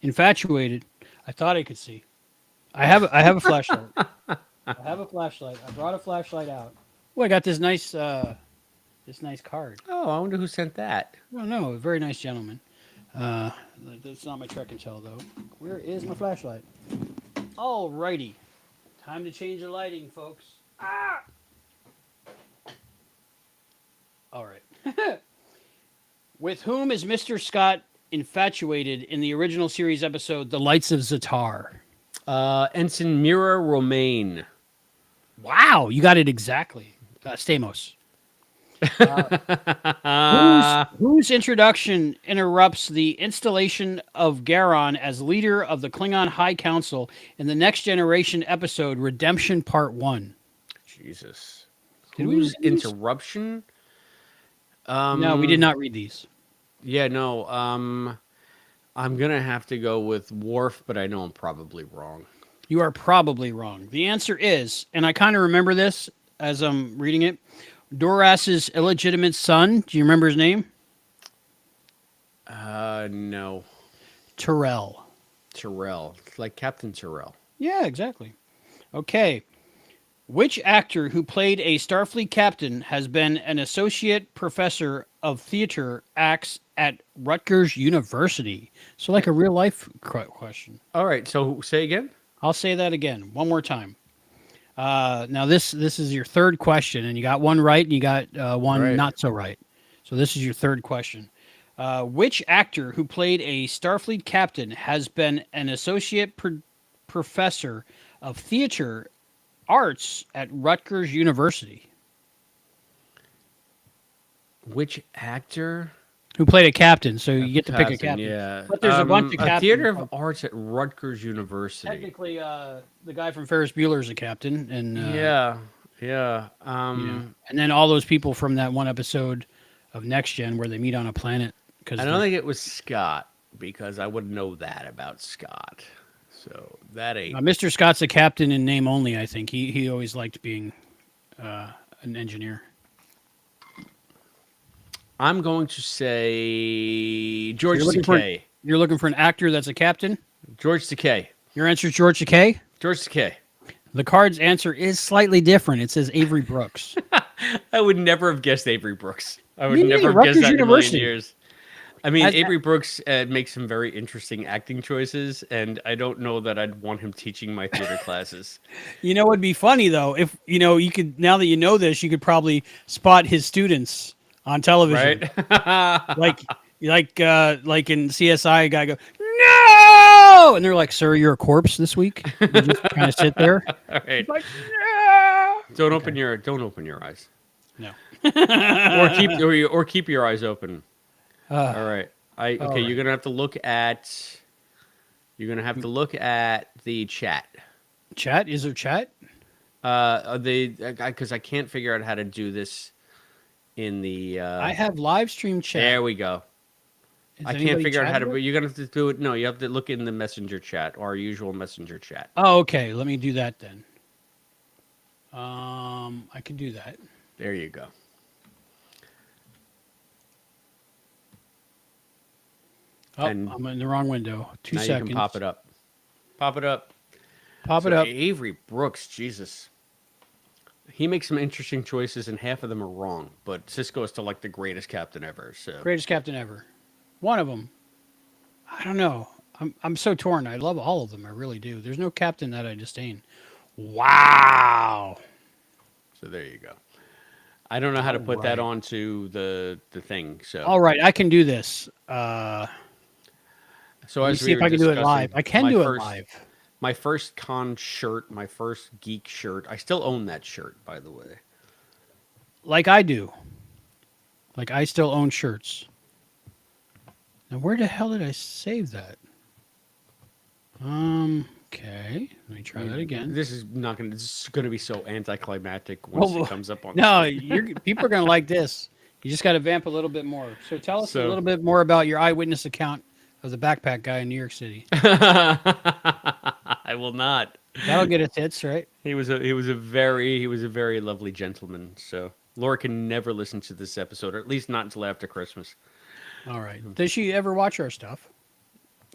I thought I could see. I have a flashlight. I have a flashlight. I brought a flashlight out. Oh, I got this nice card. Oh, I wonder who sent that. Oh no, a very nice gentleman. That's not my Trek and Tell though. Where is my flashlight? Alrighty, time to change the lighting, folks. Ah. All right. With whom is Mr. Scott infatuated in the original series episode "The Lights of Zatar"? Ensign Mira Romaine. Wow, you got it exactly. Stamos. Whose introduction interrupts the installation of Garon as leader of the Klingon High Council in the Next Generation episode Redemption Part 1? Jesus. Did we Whose read these? interruption? No, we did not read these. Yeah, no. I'm gonna have to go with Worf, but I know I'm probably wrong. You are probably wrong. The answer is, and I kind of remember this as I'm reading it, Doras's illegitimate son. Do you remember his name? No. Terrell. Terrell. Like Captain Terrell. Yeah, exactly. Okay. Which actor who played a Starfleet captain has been an associate professor of theater acts at Rutgers University? So like a real life question. All right, so say again? I'll say that again one more time. Now this is your third question, and you got one right, and you got one not so right. So this is your third question. Which actor who played a Starfleet captain has been an associate professor of theater arts at Rutgers University? Which actor? Who played a captain? So you get to pick a captain. Yeah, but there's a bunch of captains. Theater of Arts at Rutgers University. Technically, the guy from Ferris Bueller is a captain, and yeah. Yeah. And then all those people from that one episode of Next Gen where they meet on a planet. Because I don't think it was Scott because I would know that about Scott. So that ain't. Mr. Scott's a captain in name only. I think he always liked being an engineer. I'm going to say George Takei. You're looking for an actor that's a captain? George Takei. Your answer is George Takei? George Takei. The card's answer is slightly different. It says Avery Brooks. I would never have guessed Avery Brooks. I would Me never neither. have guessed Rutgers that in a million University. years. I mean, Avery Brooks makes some very interesting acting choices, and I don't know that I'd want him teaching my theater classes. You know, it'd be funny though if you could. Now that you know this, you could probably spot his students on television, right? like in CSI, a guy go no, and they're like, "Sir, you're a corpse this week." You just kind of sit there. All right. Like, no! Don't open your eyes. No. or keep your eyes open. All right. Okay, right. you're gonna have to look at the chat. Chat? Is there chat? Because I can't figure out how to do this in the. I have live stream chat. There we go. Is I can't anybody figure out how to. chatting? But you're gonna have to do it. No, you have to look in the messenger chat, our usual messenger chat. Oh, okay. Let me do that then. I can do that. There you go. Oh, And I'm in the wrong window. 2 now seconds. you can pop it up. Pop it up. Pop it So up. Avery Brooks, Jesus. He makes some interesting choices, and half of them are wrong. But Cisco is still like the greatest captain ever. So Greatest captain ever. One of them. I don't know. I'm so torn. I love all of them. I really do. There's no captain that I disdain. Wow. So there you go. I don't know how to put that onto the thing. So All right, I can do this. So Let me as see we if were I can do it discussing, live. I can my do first- it live. My first con shirt, my first geek shirt. I still own that shirt, by the way. Like I do. Like I still own shirts. Now where the hell did I save that? Okay. Let me try that again. This is not going to. This is going to be so anticlimactic once it comes up on. No, people are going to like this. You just got to vamp a little bit more. So tell us a little bit more about your eyewitness account of the backpack guy in New York City. I will not. That'll get us hits, right? He was a very lovely gentleman. So Laura can never listen to this episode, or at least not until after Christmas. All right. Does she ever watch our stuff?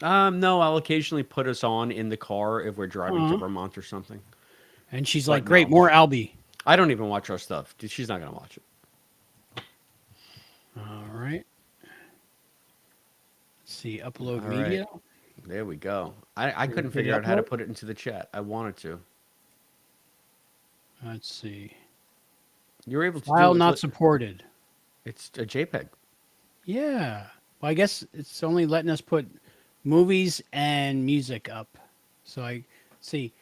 No, I'll occasionally put us on in the car if we're driving to Vermont or something. And she's But like, "Great, no. more Albie." I don't even watch our stuff. She's not going to watch it. All right. Let's see, upload All media. right. There we go. I couldn't Did figure you out how to upload? put it into the chat. I wanted to. Let's see. You're able to File do it. not supported. It's a JPEG. Yeah. Well, I guess it's only letting us put movies and music up. So I see.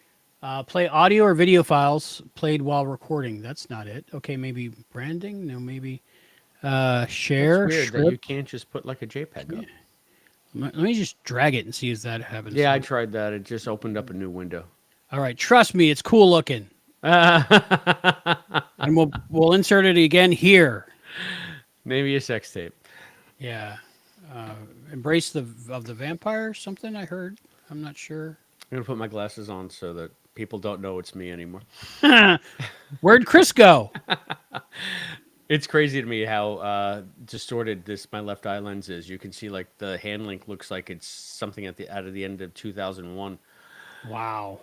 Play audio or video files played while recording. That's not it. Okay, maybe branding. No, maybe share. It's weird that you script. can't just put like a JPEG up. Let me just drag it and see if that happens. Yeah, I tried that. It just opened up a new window. All right. Trust me, it's cool looking. And we'll insert it again here. Maybe a sex tape. Yeah. Embrace of the vampire, something I heard. I'm not sure. I'm gonna put my glasses on so that people don't know it's me anymore. Where'd Chris go? It's crazy to me how distorted my left eye lens is. You can see like the hand link looks like it's something out of the end of 2001. Wow.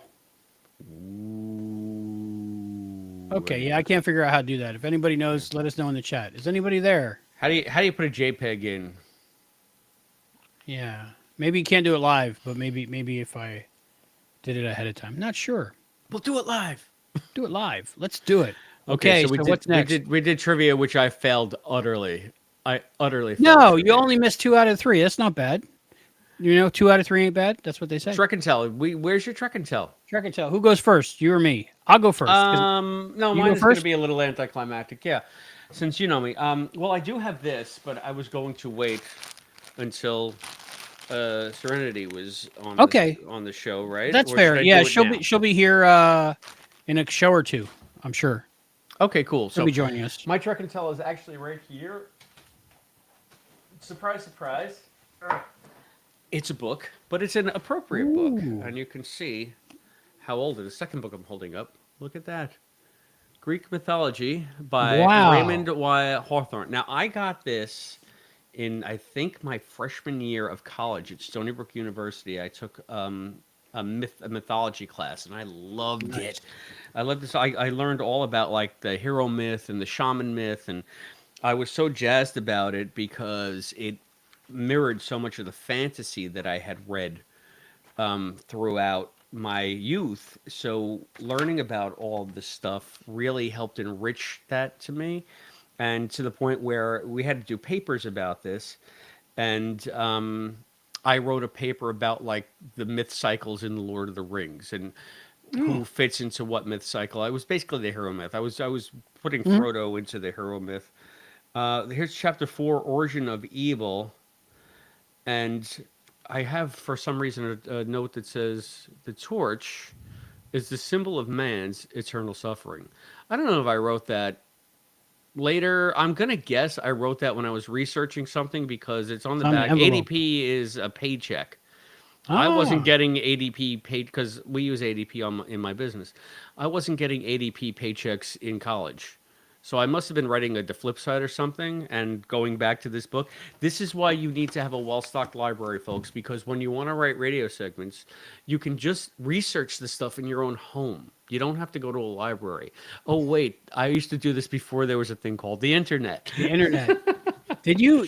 Ooh. Okay, yeah, I can't figure out how to do that. If anybody knows, let us know in the chat. Is anybody there? How do you put a JPEG in? Yeah. Maybe you can't do it live, but maybe if I did it ahead of time. Not sure. We'll do it live. Do it live. Let's do it. Okay, so what's next? We did trivia, which I failed utterly. I utterly failed. No, trivia. you only missed 2 out of 3. That's not bad. You know, 2 out of 3 ain't bad. That's what they say. Trek and Tell. Where's your Trek and Tell? Trek and tell. Who goes first? You or me? I'll go first. No, You mine go is going to first? be a little anticlimactic. Yeah, since you know me. Well, I do have this, but I was going to wait until Serenity was on. Okay. On the show, right? That's Or fair. should I Yeah, do it now? she'll be here in a show or two. I'm sure. Okay, cool. He'll So be joining us. my Trek and Tell is actually right here. Surprise, surprise. It's a book, but it's an appropriate book. Ooh. And you can see how old it is. The second book I'm holding up. Look at that. Greek Mythology by Wow. Raymond Y. Hawthorne. Now, I got this in, I think, my freshman year of college at Stony Brook University. I took a mythology class, and I loved it. I loved this. I learned all about like the hero myth and the shaman myth, and I was so jazzed about it because it mirrored so much of the fantasy that I had read throughout my youth. So learning about all of this stuff really helped enrich that to me, and to the point where we had to do papers about this, and I wrote a paper about like the myth cycles in the Lord of the Rings and who fits into what myth cycle. I was basically the hero myth. I was putting Frodo into the hero myth. Here's chapter 4, Origin of Evil, and I have, for some reason, a note that says the torch is the symbol of man's eternal suffering. I don't know if I wrote that later. I'm going to guess I wrote that when I was researching something because it's on the back. ADP is a paycheck. I wasn't getting ADP paid because we use ADP in my business. I wasn't getting ADP paychecks in college. So I must have been writing the flip side or something and going back to this book. This is why you need to have a well-stocked library, folks, because when you want to write radio segments, you can just research the stuff in your own home. You don't have to go to a library. Oh, wait, I used to do this before there was a thing called the internet. The internet. Did you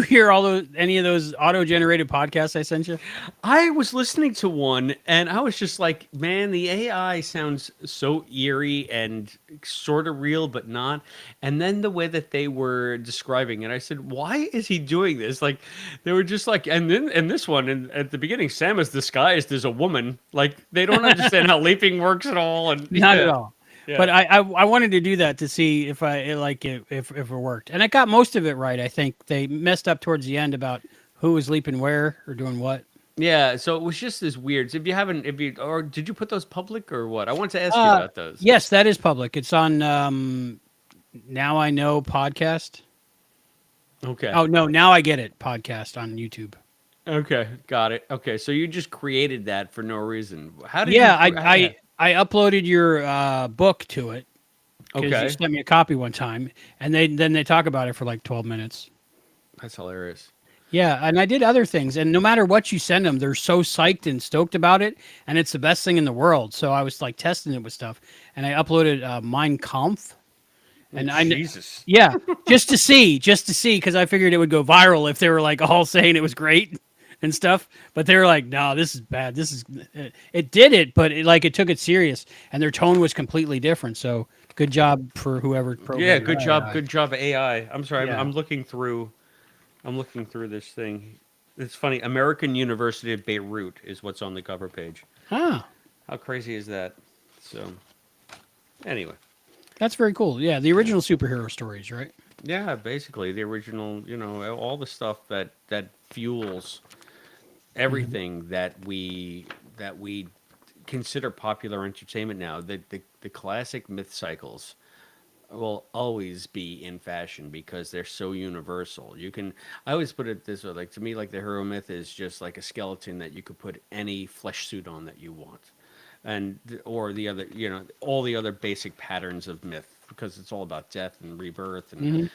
hear any of those auto-generated podcasts I sent you? I was listening to one, and I was just like, man, the AI sounds so eerie and sort of real, but not. And then the way that they were describing it, I said, why is he doing this? Like, they were just like, and then in this one, and at the beginning, Sam is disguised as a woman. Like, they don't understand how leaping works at all. And Not at all. Yeah. But I wanted to do that to see if if it worked, and I got most of it right. I think they messed up towards the end about who was leaping where or doing what. Yeah, so it was just this weird. So or did you put those public or what? I wanted to ask you about those. Yes, that is public. It's on Now I Know podcast. Okay. Oh no, Now I Get It podcast on YouTube. Okay, got it. Okay, so you just created that for no reason. How did I uploaded your book to it. Okay. You sent me a copy one time, and then they talk about it for like 12 minutes. That's hilarious. Yeah, and I did other things, and no matter what you send them, they're so psyched and stoked about it, and it's the best thing in the world. So I was like testing it with stuff, and I uploaded Mein Kampf. And Jesus. Yeah, just to see, because I figured it would go viral if they were like all saying it was great and stuff, but they were like, no, this is bad. It did it, but it took it serious, and their tone was completely different. So good job for whoever programmed. Yeah, good job AI. I'm sorry, Yeah. I'm looking through this thing. It's funny. American University of Beirut is what's on the cover page. Huh. How crazy is that? So anyway. That's very cool. Yeah, the original superhero stories, right? Yeah, basically the original, all the stuff that fuels everything that we consider popular entertainment now. The classic myth cycles will always be in fashion because they're so universal. I always put it this way, like to me, like the hero myth is just like a skeleton that you could put any flesh suit on that you want. Or the other, all the other basic patterns of myth, because it's all about death and rebirth, and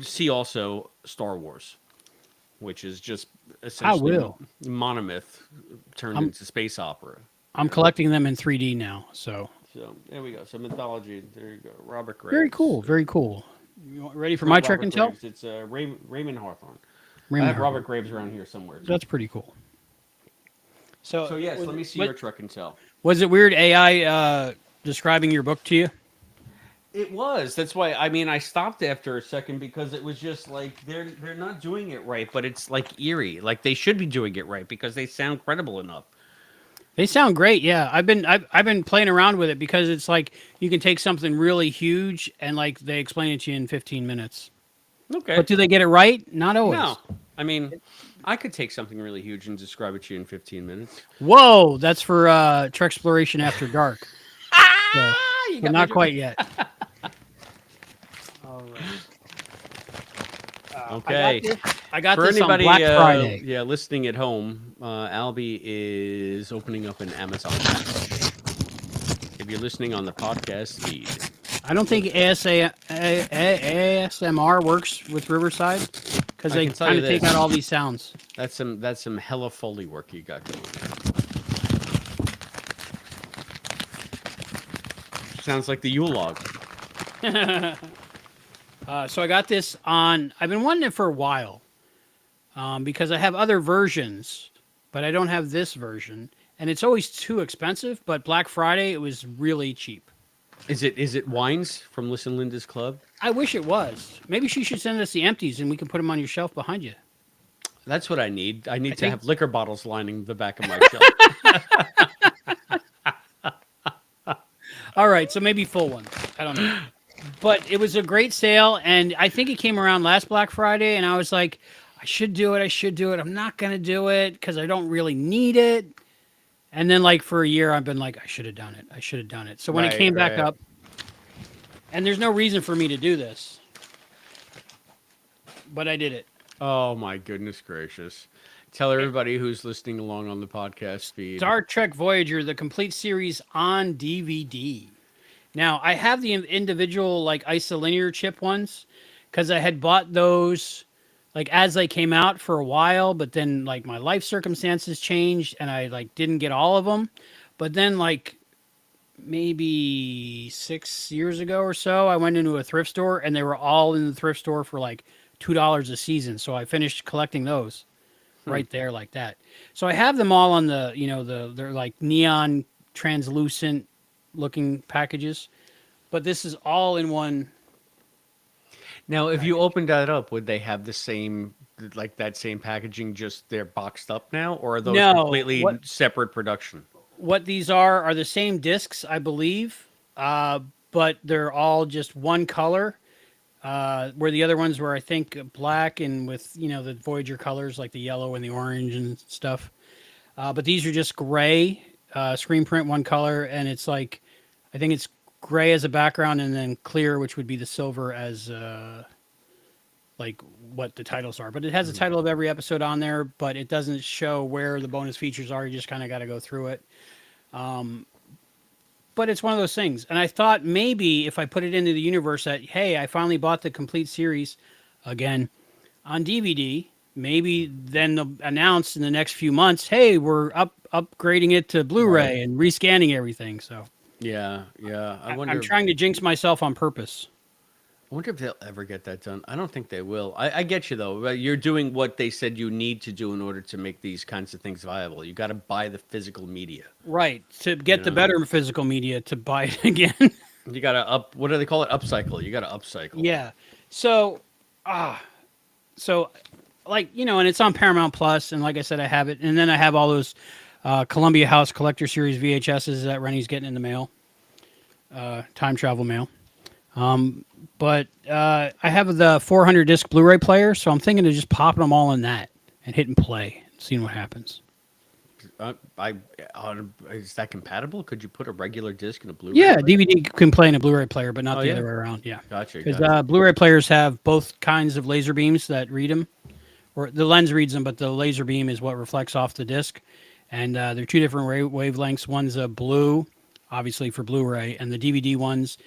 see also Star Wars, which is just essentially monomyth turned into space opera. I'm collecting them in 3D now, so there we go. So mythology, there you go. Robert Graves. Very cool, very cool. You ready for my Trek and Tell? It's Raymond Hawthorne. I have Robert Graves around here somewhere. That's pretty cool. So yes, let me see your Trek and Tell. Was it weird AI describing your book to you? It was. That's why. I mean, I stopped after a second because it was just like they're not doing it right, but it's like eerie. Like they should be doing it right because they sound credible enough. They sound great. Yeah, I've been playing around with it because it's like you can take something really huge and like they explain it to you in 15 minutes. Okay. But do they get it right? Not always. No. I mean, I could take something really huge and describe it to you in 15 minutes. Whoa, that's for Trek Exploration After Dark. So, but not quite yet. Okay. I got For this anybody, on Black Friday. listening at home, Albie is opening up an Amazon package. If you're listening on the podcast feed, I don't think ASMR works with Riverside because they can tell kind you of take this. out all these sounds. that's some hella Foley work you got going. Sounds like the Yule log. So I got this on. I've been wanting it for a while because I have other versions, but I don't have this version, and it's always too expensive. But Black Friday, it was really cheap. Is it wines from Listen Linda's Club? I wish it was. Maybe she should send us the empties, and we can put them on your shelf behind you. That's what I need. I need to think- have liquor bottles lining the back of my shelf. All right, so maybe full ones. I don't know. But it was a great sale, and I think it came around last Black Friday, and I was like, I should do it. I'm not going to do it because I don't really need it. And then, like, for a year, I've been like, I should have done it. So when it came back up, and there's no reason for me to do this, but I did it. Oh, my goodness gracious. Tell everybody who's listening along on the podcast feed. Star Trek Voyager, the complete series on DVD. Now, I have the individual, like, isolinear chip ones because I had bought those, like, as they came out for a while, but then, like, my life circumstances changed and I, like, didn't get all of them. But then, like, maybe 6 years ago or so, I went into a thrift store and they were all in the thrift store for, like, $2 a season. So I finished collecting those right there like that. So I have them all on the, they're like neon translucent looking packages, but this is all in one. Now, if you opened that up, would they have the same, like that same packaging, just they're boxed up now, or are those completely separate production? What these are the same discs, I believe, but they're all just one color. Where the other ones were, I think, black and with, the Voyager colors like the yellow and the orange and stuff. But these are just gray, screen print, one color, and it's like, I think it's gray as a background and then clear, which would be the silver as like what the titles are. But it has the title of every episode on there, but it doesn't show where the bonus features are. You just kind of got to go through it. But it's one of those things. And I thought maybe if I put it into the universe that, hey, I finally bought the complete series again on DVD, maybe then they'll announce in the next few months, hey, we're upgrading it to Blu-ray and rescanning everything. So yeah. I'm trying to jinx myself on purpose. I wonder if they'll ever get that done. I don't think they will. I get you, though. You're doing what they said you need to do in order to make these kinds of things viable. You got to buy the physical media. Right. To get the better physical media to buy it again. You got to what do they call it? Upcycle. You got to upcycle. Yeah. So like, and it's on Paramount Plus, and like I said, I have it. And then I have all those Columbia House Collector Series VHSs that Rennie's getting in the mail. Time travel mail. But I have the 400 disc Blu-ray player, so I'm thinking of just popping them all in that and hitting play and seeing what happens. Is that compatible? Could you put a regular disc in a Blu-ray? Yeah, player? DVD can play in a Blu-ray player, but not the other way around. Yeah, gotcha. Because Blu-ray players have both kinds of laser beams that read them, or the lens reads them, but the laser beam is what reflects off the disc, and they're two different wavelengths. One's a blue, obviously for Blu-ray, and the DVD ones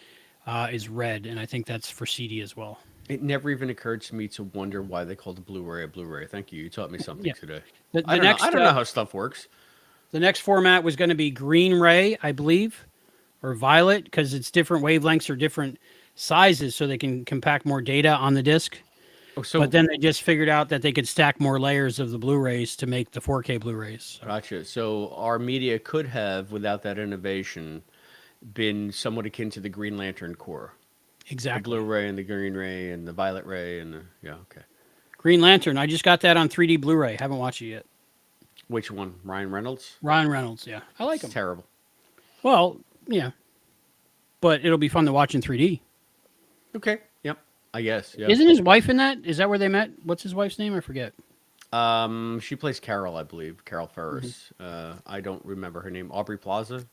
is red, and I think that's for CD as well. It never even occurred to me to wonder why they called a Blu-ray a Blu-ray. Thank you. You taught me something today. I don't know how stuff works. The next format was going to be green ray, I believe, or violet, because it's different wavelengths or different sizes, so they can compact more data on the disc. But then they just figured out that they could stack more layers of the Blu-rays to make the 4K Blu-rays. So. Gotcha. So our media could have, without that innovation, been somewhat akin to the Green Lantern Corps. Exactly. The Blu-ray and the green ray and the violet ray and okay. Green Lantern. I just got that on 3D Blu-ray. Haven't watched it yet. Which one? Ryan Reynolds? Ryan Reynolds, yeah. I like him. Terrible. Well, yeah. But it'll be fun to watch in 3D. Okay. Yep. I guess. Yeah. Isn't his wife in that? Is that where they met? What's his wife's name? I forget. She plays Carol, I believe. Carol Ferris. I don't remember her name. Aubrey Plaza? Is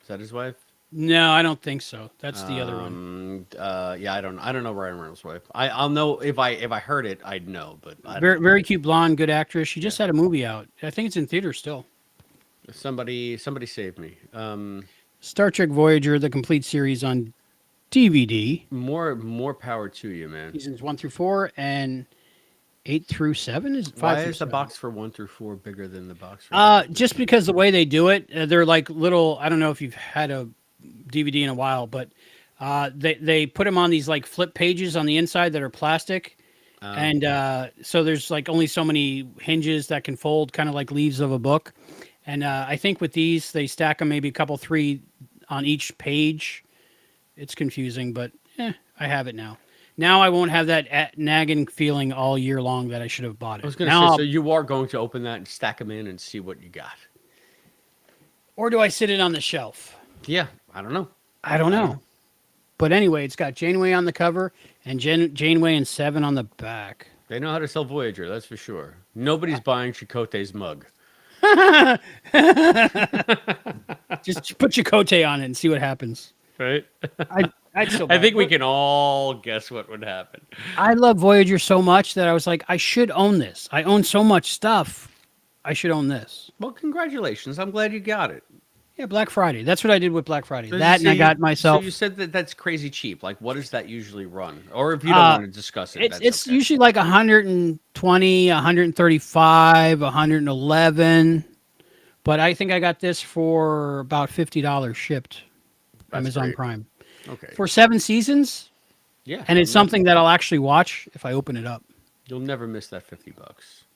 that his wife? No, I don't think so. That's the other one. Yeah, I don't know Ryan Reynolds' wife. I'll know if I heard it, I'd know, but I don't Very know. very cute blonde, good actress. She Yeah. just had a movie out. I think it's in theaters still. Somebody save me. Star Trek Voyager, the complete series on DVD, More power to you, man. seasons 1 through 4 and 8 through 7 is five Why through is the seven. box for 1 through 4 bigger than the box for 5 through Just 7? because the way they do it, they're like little. I don't know if you've had a DVD in a while, but they put them on these like flip pages on the inside that are plastic, and so there's like only so many hinges that can fold, kind of like leaves of a book. And I think with these, they stack them maybe a couple, three on each page. It's confusing, but I have it now. Now I won't have that nagging feeling all year long that I should have bought it. I was going to Now say, I'll- so you are going to open that and stack them in and see what you got. or do I sit it on the shelf? Yeah, I don't know. I don't know. But anyway, it's got Janeway on the cover and Janeway and 7 on the back. They know how to sell Voyager, that's for sure. Nobody's buying Chakotay's mug. Just put Chakotay on it and see what happens. Right? I'd still I buy think it. we can all guess what would happen. I love Voyager so much that I was like, I should own this. I own so much stuff. I should own this. Well, congratulations. I'm glad you got it. Yeah, Black Friday. That's what I did with Black Friday. So That and I got myself. So you said that that's crazy cheap. Like, what does that usually run? Or if you don't want to discuss it, It's okay. usually like 120, 135, 111. But I think I got this for about $50 shipped. That's Amazon great. Prime. Okay. For 7 seasons. Yeah. And it's something that I'll actually watch if I open it up. You'll never miss that $50,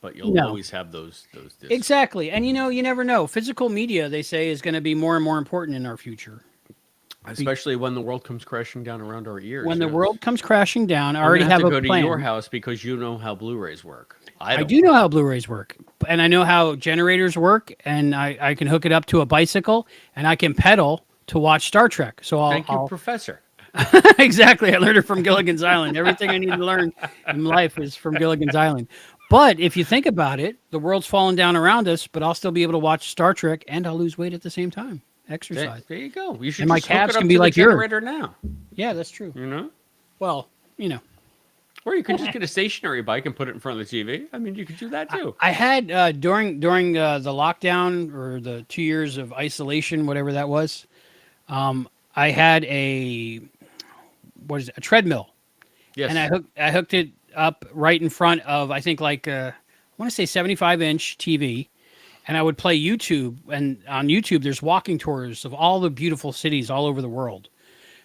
but you'll No. always have those discs. Exactly. And you never know. Physical media, they say, is going to be more and more important in our future. Especially when the world comes crashing down around our ears. When the yes. world comes crashing down, I I'm already gonna have to a go plan. to your house because you know how Blu-rays work. I do know how Blu-rays work, and I know how generators work, and I can hook it up to a bicycle, and I can pedal to watch Star Trek. So Thank you, I'll Professor. exactly. I learned it from Gilligan's Island. Everything I need to learn in life is from Gilligan's Island. But if you think about it, the world's falling down around us, but I'll still be able to watch Star Trek, and I'll lose weight at the same time. Exercise. There you go. You should And my just hook calves it up can be to the like yours. generator now. Yeah, that's true. You know. Well, Or you can just get a stationary bike and put it in front of the TV. I mean, you could do that too. I had during the lockdown or the 2 years of isolation, whatever that was. I had a treadmill, Yes. and I hooked it up right in front of I think like I want to say 75-inch TV, and I would play YouTube. And on YouTube, there's walking tours of all the beautiful cities all over the world.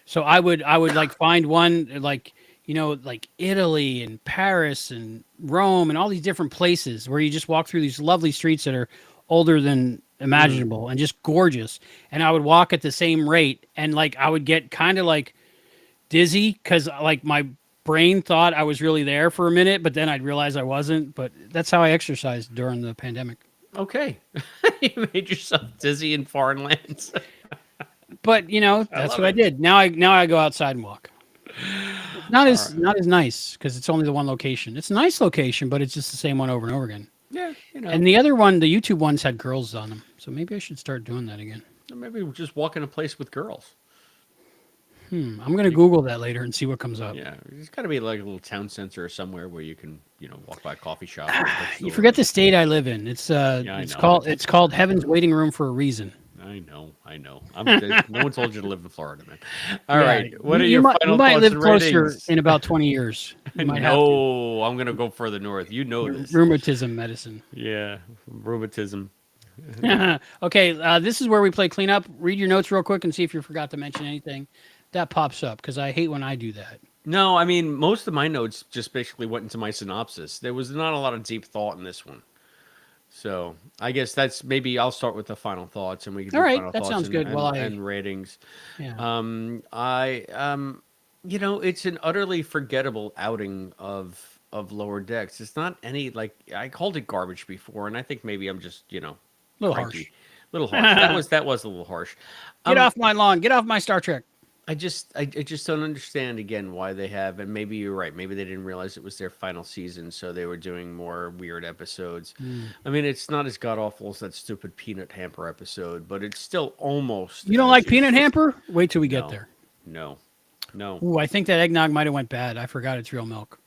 So I would like find one like like Italy and Paris and Rome and all these different places where you just walk through these lovely streets that are older than imaginable and just gorgeous. And I would walk at the same rate, and like I would get kind of like dizzy because like my brain thought I was really there for a minute, but then I'd realize I wasn't. But that's how I exercised during the pandemic. Okay. You made yourself dizzy in foreign lands. But that's love what I it. did. Now I go outside and walk. Not as nice because it's only the one location. It's a nice location, but it's just the same one over and over again. Yeah, And the other one, the YouTube ones, had girls on them. So maybe I should start doing that again. maybe we'll just walk in a place with girls. I'm going to Google that later and see what comes up. Yeah, there's got to be like a little town center or somewhere where you can, walk by a coffee shop. Or a You bookstore. forget the state I live in. It's I know. it's called Heaven's Waiting Room for a reason. I know. No one told you to live in Florida, man. All Yeah, right, what are you your might, final you might thoughts live and closer ratings? in about 20 years. You might have to. No, I'm gonna go further north. You know this. Rheumatism medicine. Yeah, rheumatism. Okay, this is where we play cleanup. Read your notes real quick and see if you forgot to mention anything. That pops up because I hate when I do that. No, I mean most of my notes just basically went into my synopsis. There was not a lot of deep thought in this one. So I guess that's maybe I'll start with the final thoughts and we can do All right, final that thoughts sounds and, good. and, Well, and ratings. Yeah. It's an utterly forgettable outing of Lower Decks. It's not any like I called it garbage before, and I think maybe I'm just Little cranky. harsh. Little harsh. That was a little harsh. Get off my lawn. Get off my Star Trek. I just don't understand again why they have, and maybe you're right. Maybe they didn't realize it was their final season, so they were doing more weird episodes. I mean, it's not as god awful as that stupid peanut hamper episode, but it's still almost You don't as like peanut useless. hamper? Wait till we get No, there. no, no. Ooh, I think that eggnog might have went bad. I forgot it's real milk.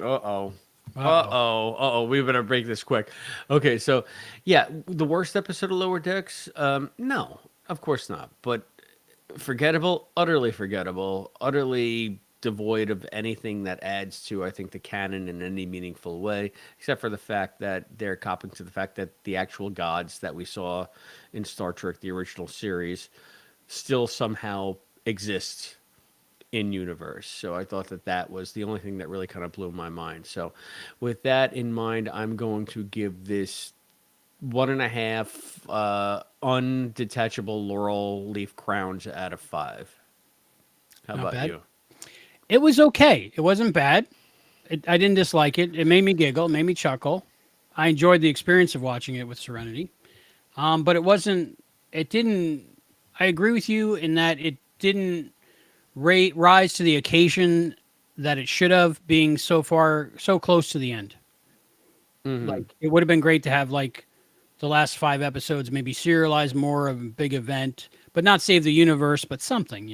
Uh-oh. Uh-oh. Uh-oh. We better break this quick. Okay, so yeah, the worst episode of Lower Decks? No, of course not. But forgettable, utterly devoid of anything that adds to, I think, the canon in any meaningful way, except for the fact that they're copying to the fact that the actual gods that we saw in Star Trek, the original series, still somehow exist in universe. So I thought that that was the only thing that really kind of blew my mind. So with that in mind, I'm going to give this 1.5 undetachable laurel leaf crowns out of 5. How Not about bad. you? It was okay. It wasn't bad. I didn't dislike it. It made me giggle. It made me chuckle. I enjoyed the experience of watching it with Serenity. But it wasn't. It didn't. I agree with you in that it didn't rise to the occasion that it should have, being so close to the end. Like it would have been great to have like the last 5 episodes maybe serialize more of a big event, but not save the universe, but something,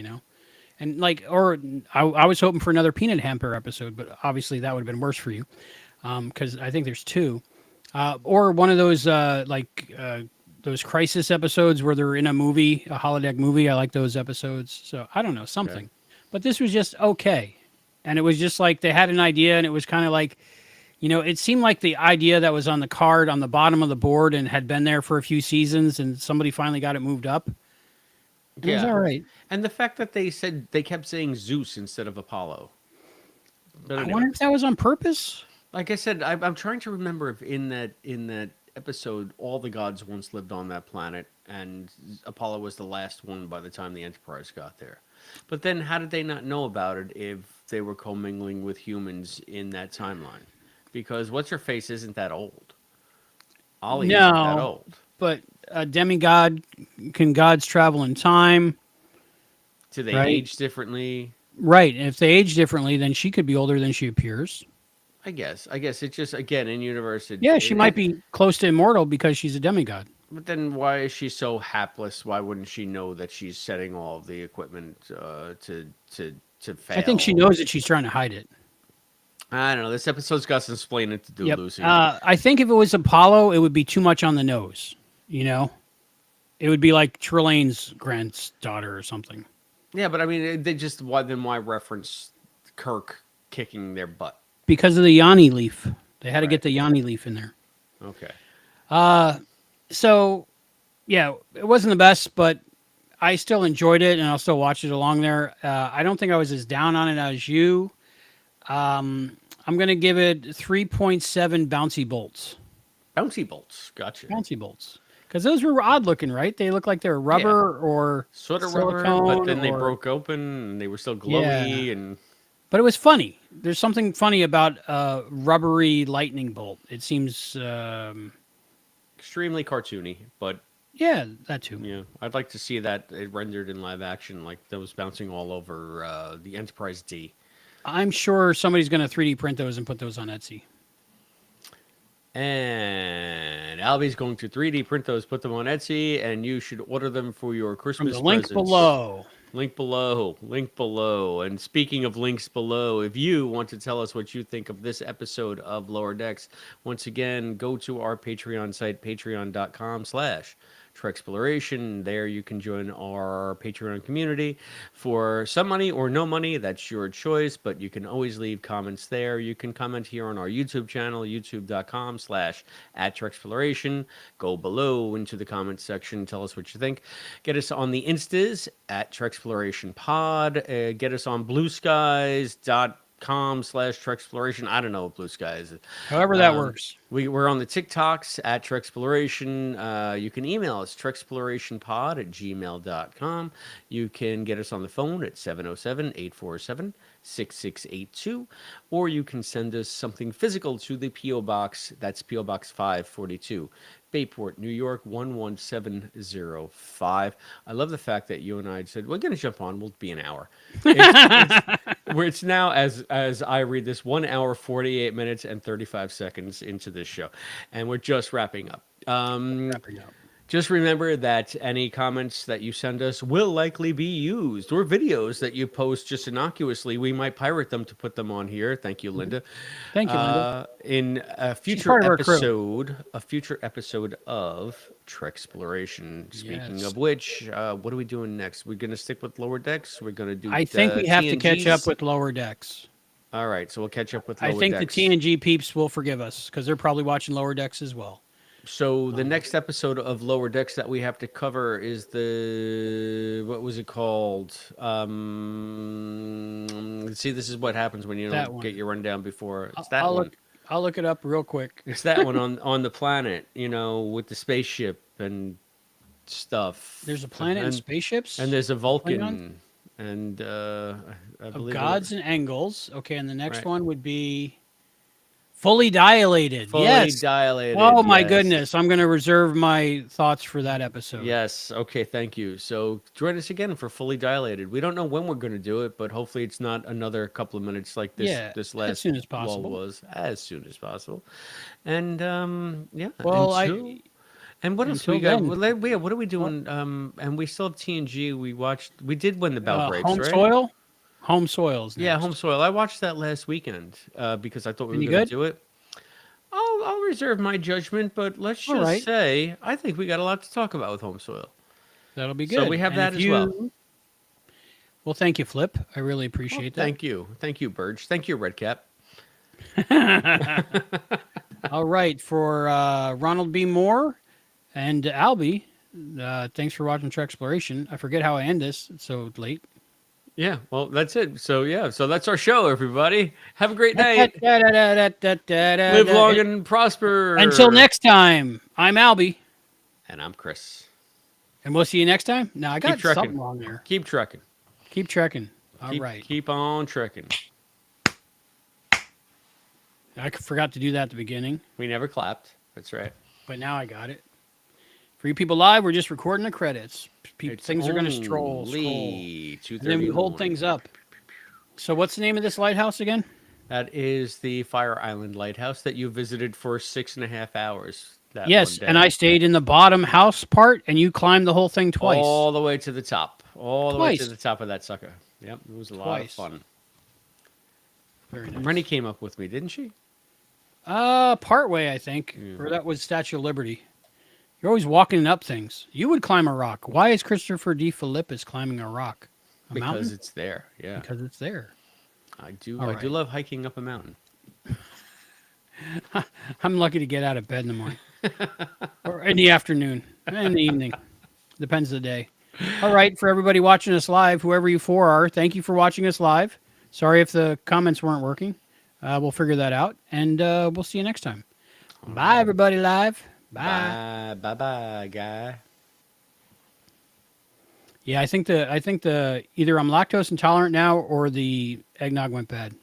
And like, or I was hoping for another peanut hamper episode, but obviously that would have been worse for you, because I think there's 2, or one of those those crisis episodes where they're in a movie, a holodeck movie. I like those episodes. So I don't know, something. Okay. But this was just okay. And it was just like they had an idea, and it was kind of like, it seemed like the idea that was on the card on the bottom of the board and had been there for a few seasons, and somebody finally got it moved up. And it was all right. And the fact that they kept saying Zeus instead of Apollo. But I anyway, wonder if that was on purpose. like I said, I'm trying to remember if in that episode all the gods once lived on that planet, and Apollo was the last one by the time the Enterprise got there. But then, how did they not know about it if they were commingling with humans in that timeline? Because what's her face isn't that old. Ollie isn't that No, old. but a demigod, can gods travel in time? Do they Right. age differently? Right. And if they age differently, then she could be older than she appears. I guess. It's just again in universe. Yeah, she might be close to immortal because she's a demigod. But then, why is she so hapless? Why wouldn't she know that she's setting all of the equipment to fail? I think she knows that she's trying to hide it. I don't know. This episode's got some explaining to do, Yep. Lucy. I think if it was Apollo, it would be too much on the nose. It would be like Trelane's granddaughter or something. Yeah, but I mean, why reference Kirk kicking their butt? Because of the Yanni leaf. They had to Right. get the Yanni leaf in there. Okay. So, yeah, it wasn't the best, but I still enjoyed it, and I'll still watch it along there. I don't think I was as down on it as you. I'm going to give it 3.7 bouncy bolts. Bouncy bolts. Gotcha. Bouncy bolts. Because those were odd looking, right? They looked like they were rubber or Sort of rubber, silicone, but then they or- broke open and they were still glowy Yeah. and But it was funny. There's something funny about a rubbery lightning bolt. It seems, extremely cartoony. But yeah, that too. yeah, I'd like to see that it rendered in live action, like those bouncing all over the Enterprise D. I'm sure somebody's going to 3D print those and put those on Etsy. And Albie's going to 3D print those, put them on Etsy, and you should order them for your From Christmas the link presents. below. Link below. Link below. And speaking of links below, if you want to tell us what you think of this episode of Lower Decks, once again, go to our Patreon site, patreon.com/Trexploration. There you can join our Patreon community for some money or no money. That's your choice, but you can always leave comments there. You can comment here on our YouTube channel, youtube.com/@Trexploration. Go below into the comments section. Tell us what you think. Get us on the Instas @Trexploration Pod. Get us on blueskies.com facebook.com/Trexploration. I don't know what Blue Sky is. However that works. We're on the TikToks at Trexploration. You can email us, trexplorationpod@gmail.com. You can get us on the phone at 707-847-6682. Or you can send us something physical to the P.O. Box. That's P.O. Box 542. Bayport, New York 11705. I love the fact that you and I said we're going to jump on. We'll be an hour. It's now as I read this 1 hour 48 minutes and 35 seconds into this show, and we're just wrapping up. Just remember that any comments that you send us will likely be used, or videos that you post just innocuously. We might pirate them to put them on here. Thank you, Linda. Thank you, Linda. In a future episode of Trexploration. Speaking of which, what are we doing next? We're going to stick with Lower Decks. We're going to do. I think we have to catch up with Lower Decks. All right, so we'll catch up with Lower Decks. I think the TNG peeps will forgive us because they're probably watching Lower Decks as well. So the next episode of Lower Decks that we have to cover is what was it called? See, this is what happens when you don't get your rundown before. It's that one. I'll look it up real quick. It's that one on the planet, with the spaceship and stuff. There's a planet and spaceships? And there's a Vulcan. And I believe Gods and Angles. Okay, and the next one would be... Fully Dilated. Fully Dilated. Oh, my goodness. I'm going to reserve my thoughts for that episode. Yes. Okay, thank you. So join us again for Fully Dilated. We don't know when we're going to do it, but hopefully it's not another couple of minutes like this last as soon as possible. was. As soon as possible. And, yeah. Well, and what else we got? What are we doing? And we still have TNG. We did win the belt breaks, Home right? Soil? Home Soil's next. Yeah, Home Soil. I watched that last weekend because I thought we were going to do it. I'll reserve my judgment, but let's just say I think we got a lot to talk about with Home Soil. That'll be good. So we have that as well. Well, thank you, Flip. I really appreciate that. Thank you. Thank you, Burge. Thank you, Redcap. All right. For Ronald B. Moore and Albie, thanks for watching Trexploration. I forget how I end this. It's so late. Yeah, well, that's it. So, so that's our show, everybody. Have a great night. Live long and prosper. Until next time, I'm Albie. And I'm Chris. And we'll see you next time. Now, I got something wrong there. Keep trekking. Keep trekking. All right. Keep on trekking. I forgot to do that at the beginning. We never clapped. That's right. But now I got it. For you people live, we're just recording the credits. Things are going to scroll. And then we hold things up. So what's the name of this lighthouse again? That is the Fire Island Lighthouse that you visited for 6.5 hours. Yes, and I stayed in the bottom house part, and you climbed the whole thing twice. All the way to the top. All the way to the top of that sucker. Yep, it was a lot of fun. Very nice. Rennie came up with me, didn't she? Part way, I think. Or that was Statue of Liberty. You're always walking up things. You would climb a rock. Why is Christopher D. Philippus climbing a rock? Mountain? Because it's there. Yeah. Because it's there. I do love hiking up a mountain. I'm lucky to get out of bed in the morning. Or in the afternoon. In the evening. Depends the day. All right. For everybody watching us live, whoever you four are, thank you for watching us live. Sorry if the comments weren't working. We'll figure that out. And we'll see you next time. Bye, everybody live. Bye. Bye, guy. Yeah, I think the either I'm lactose intolerant now or the eggnog went bad.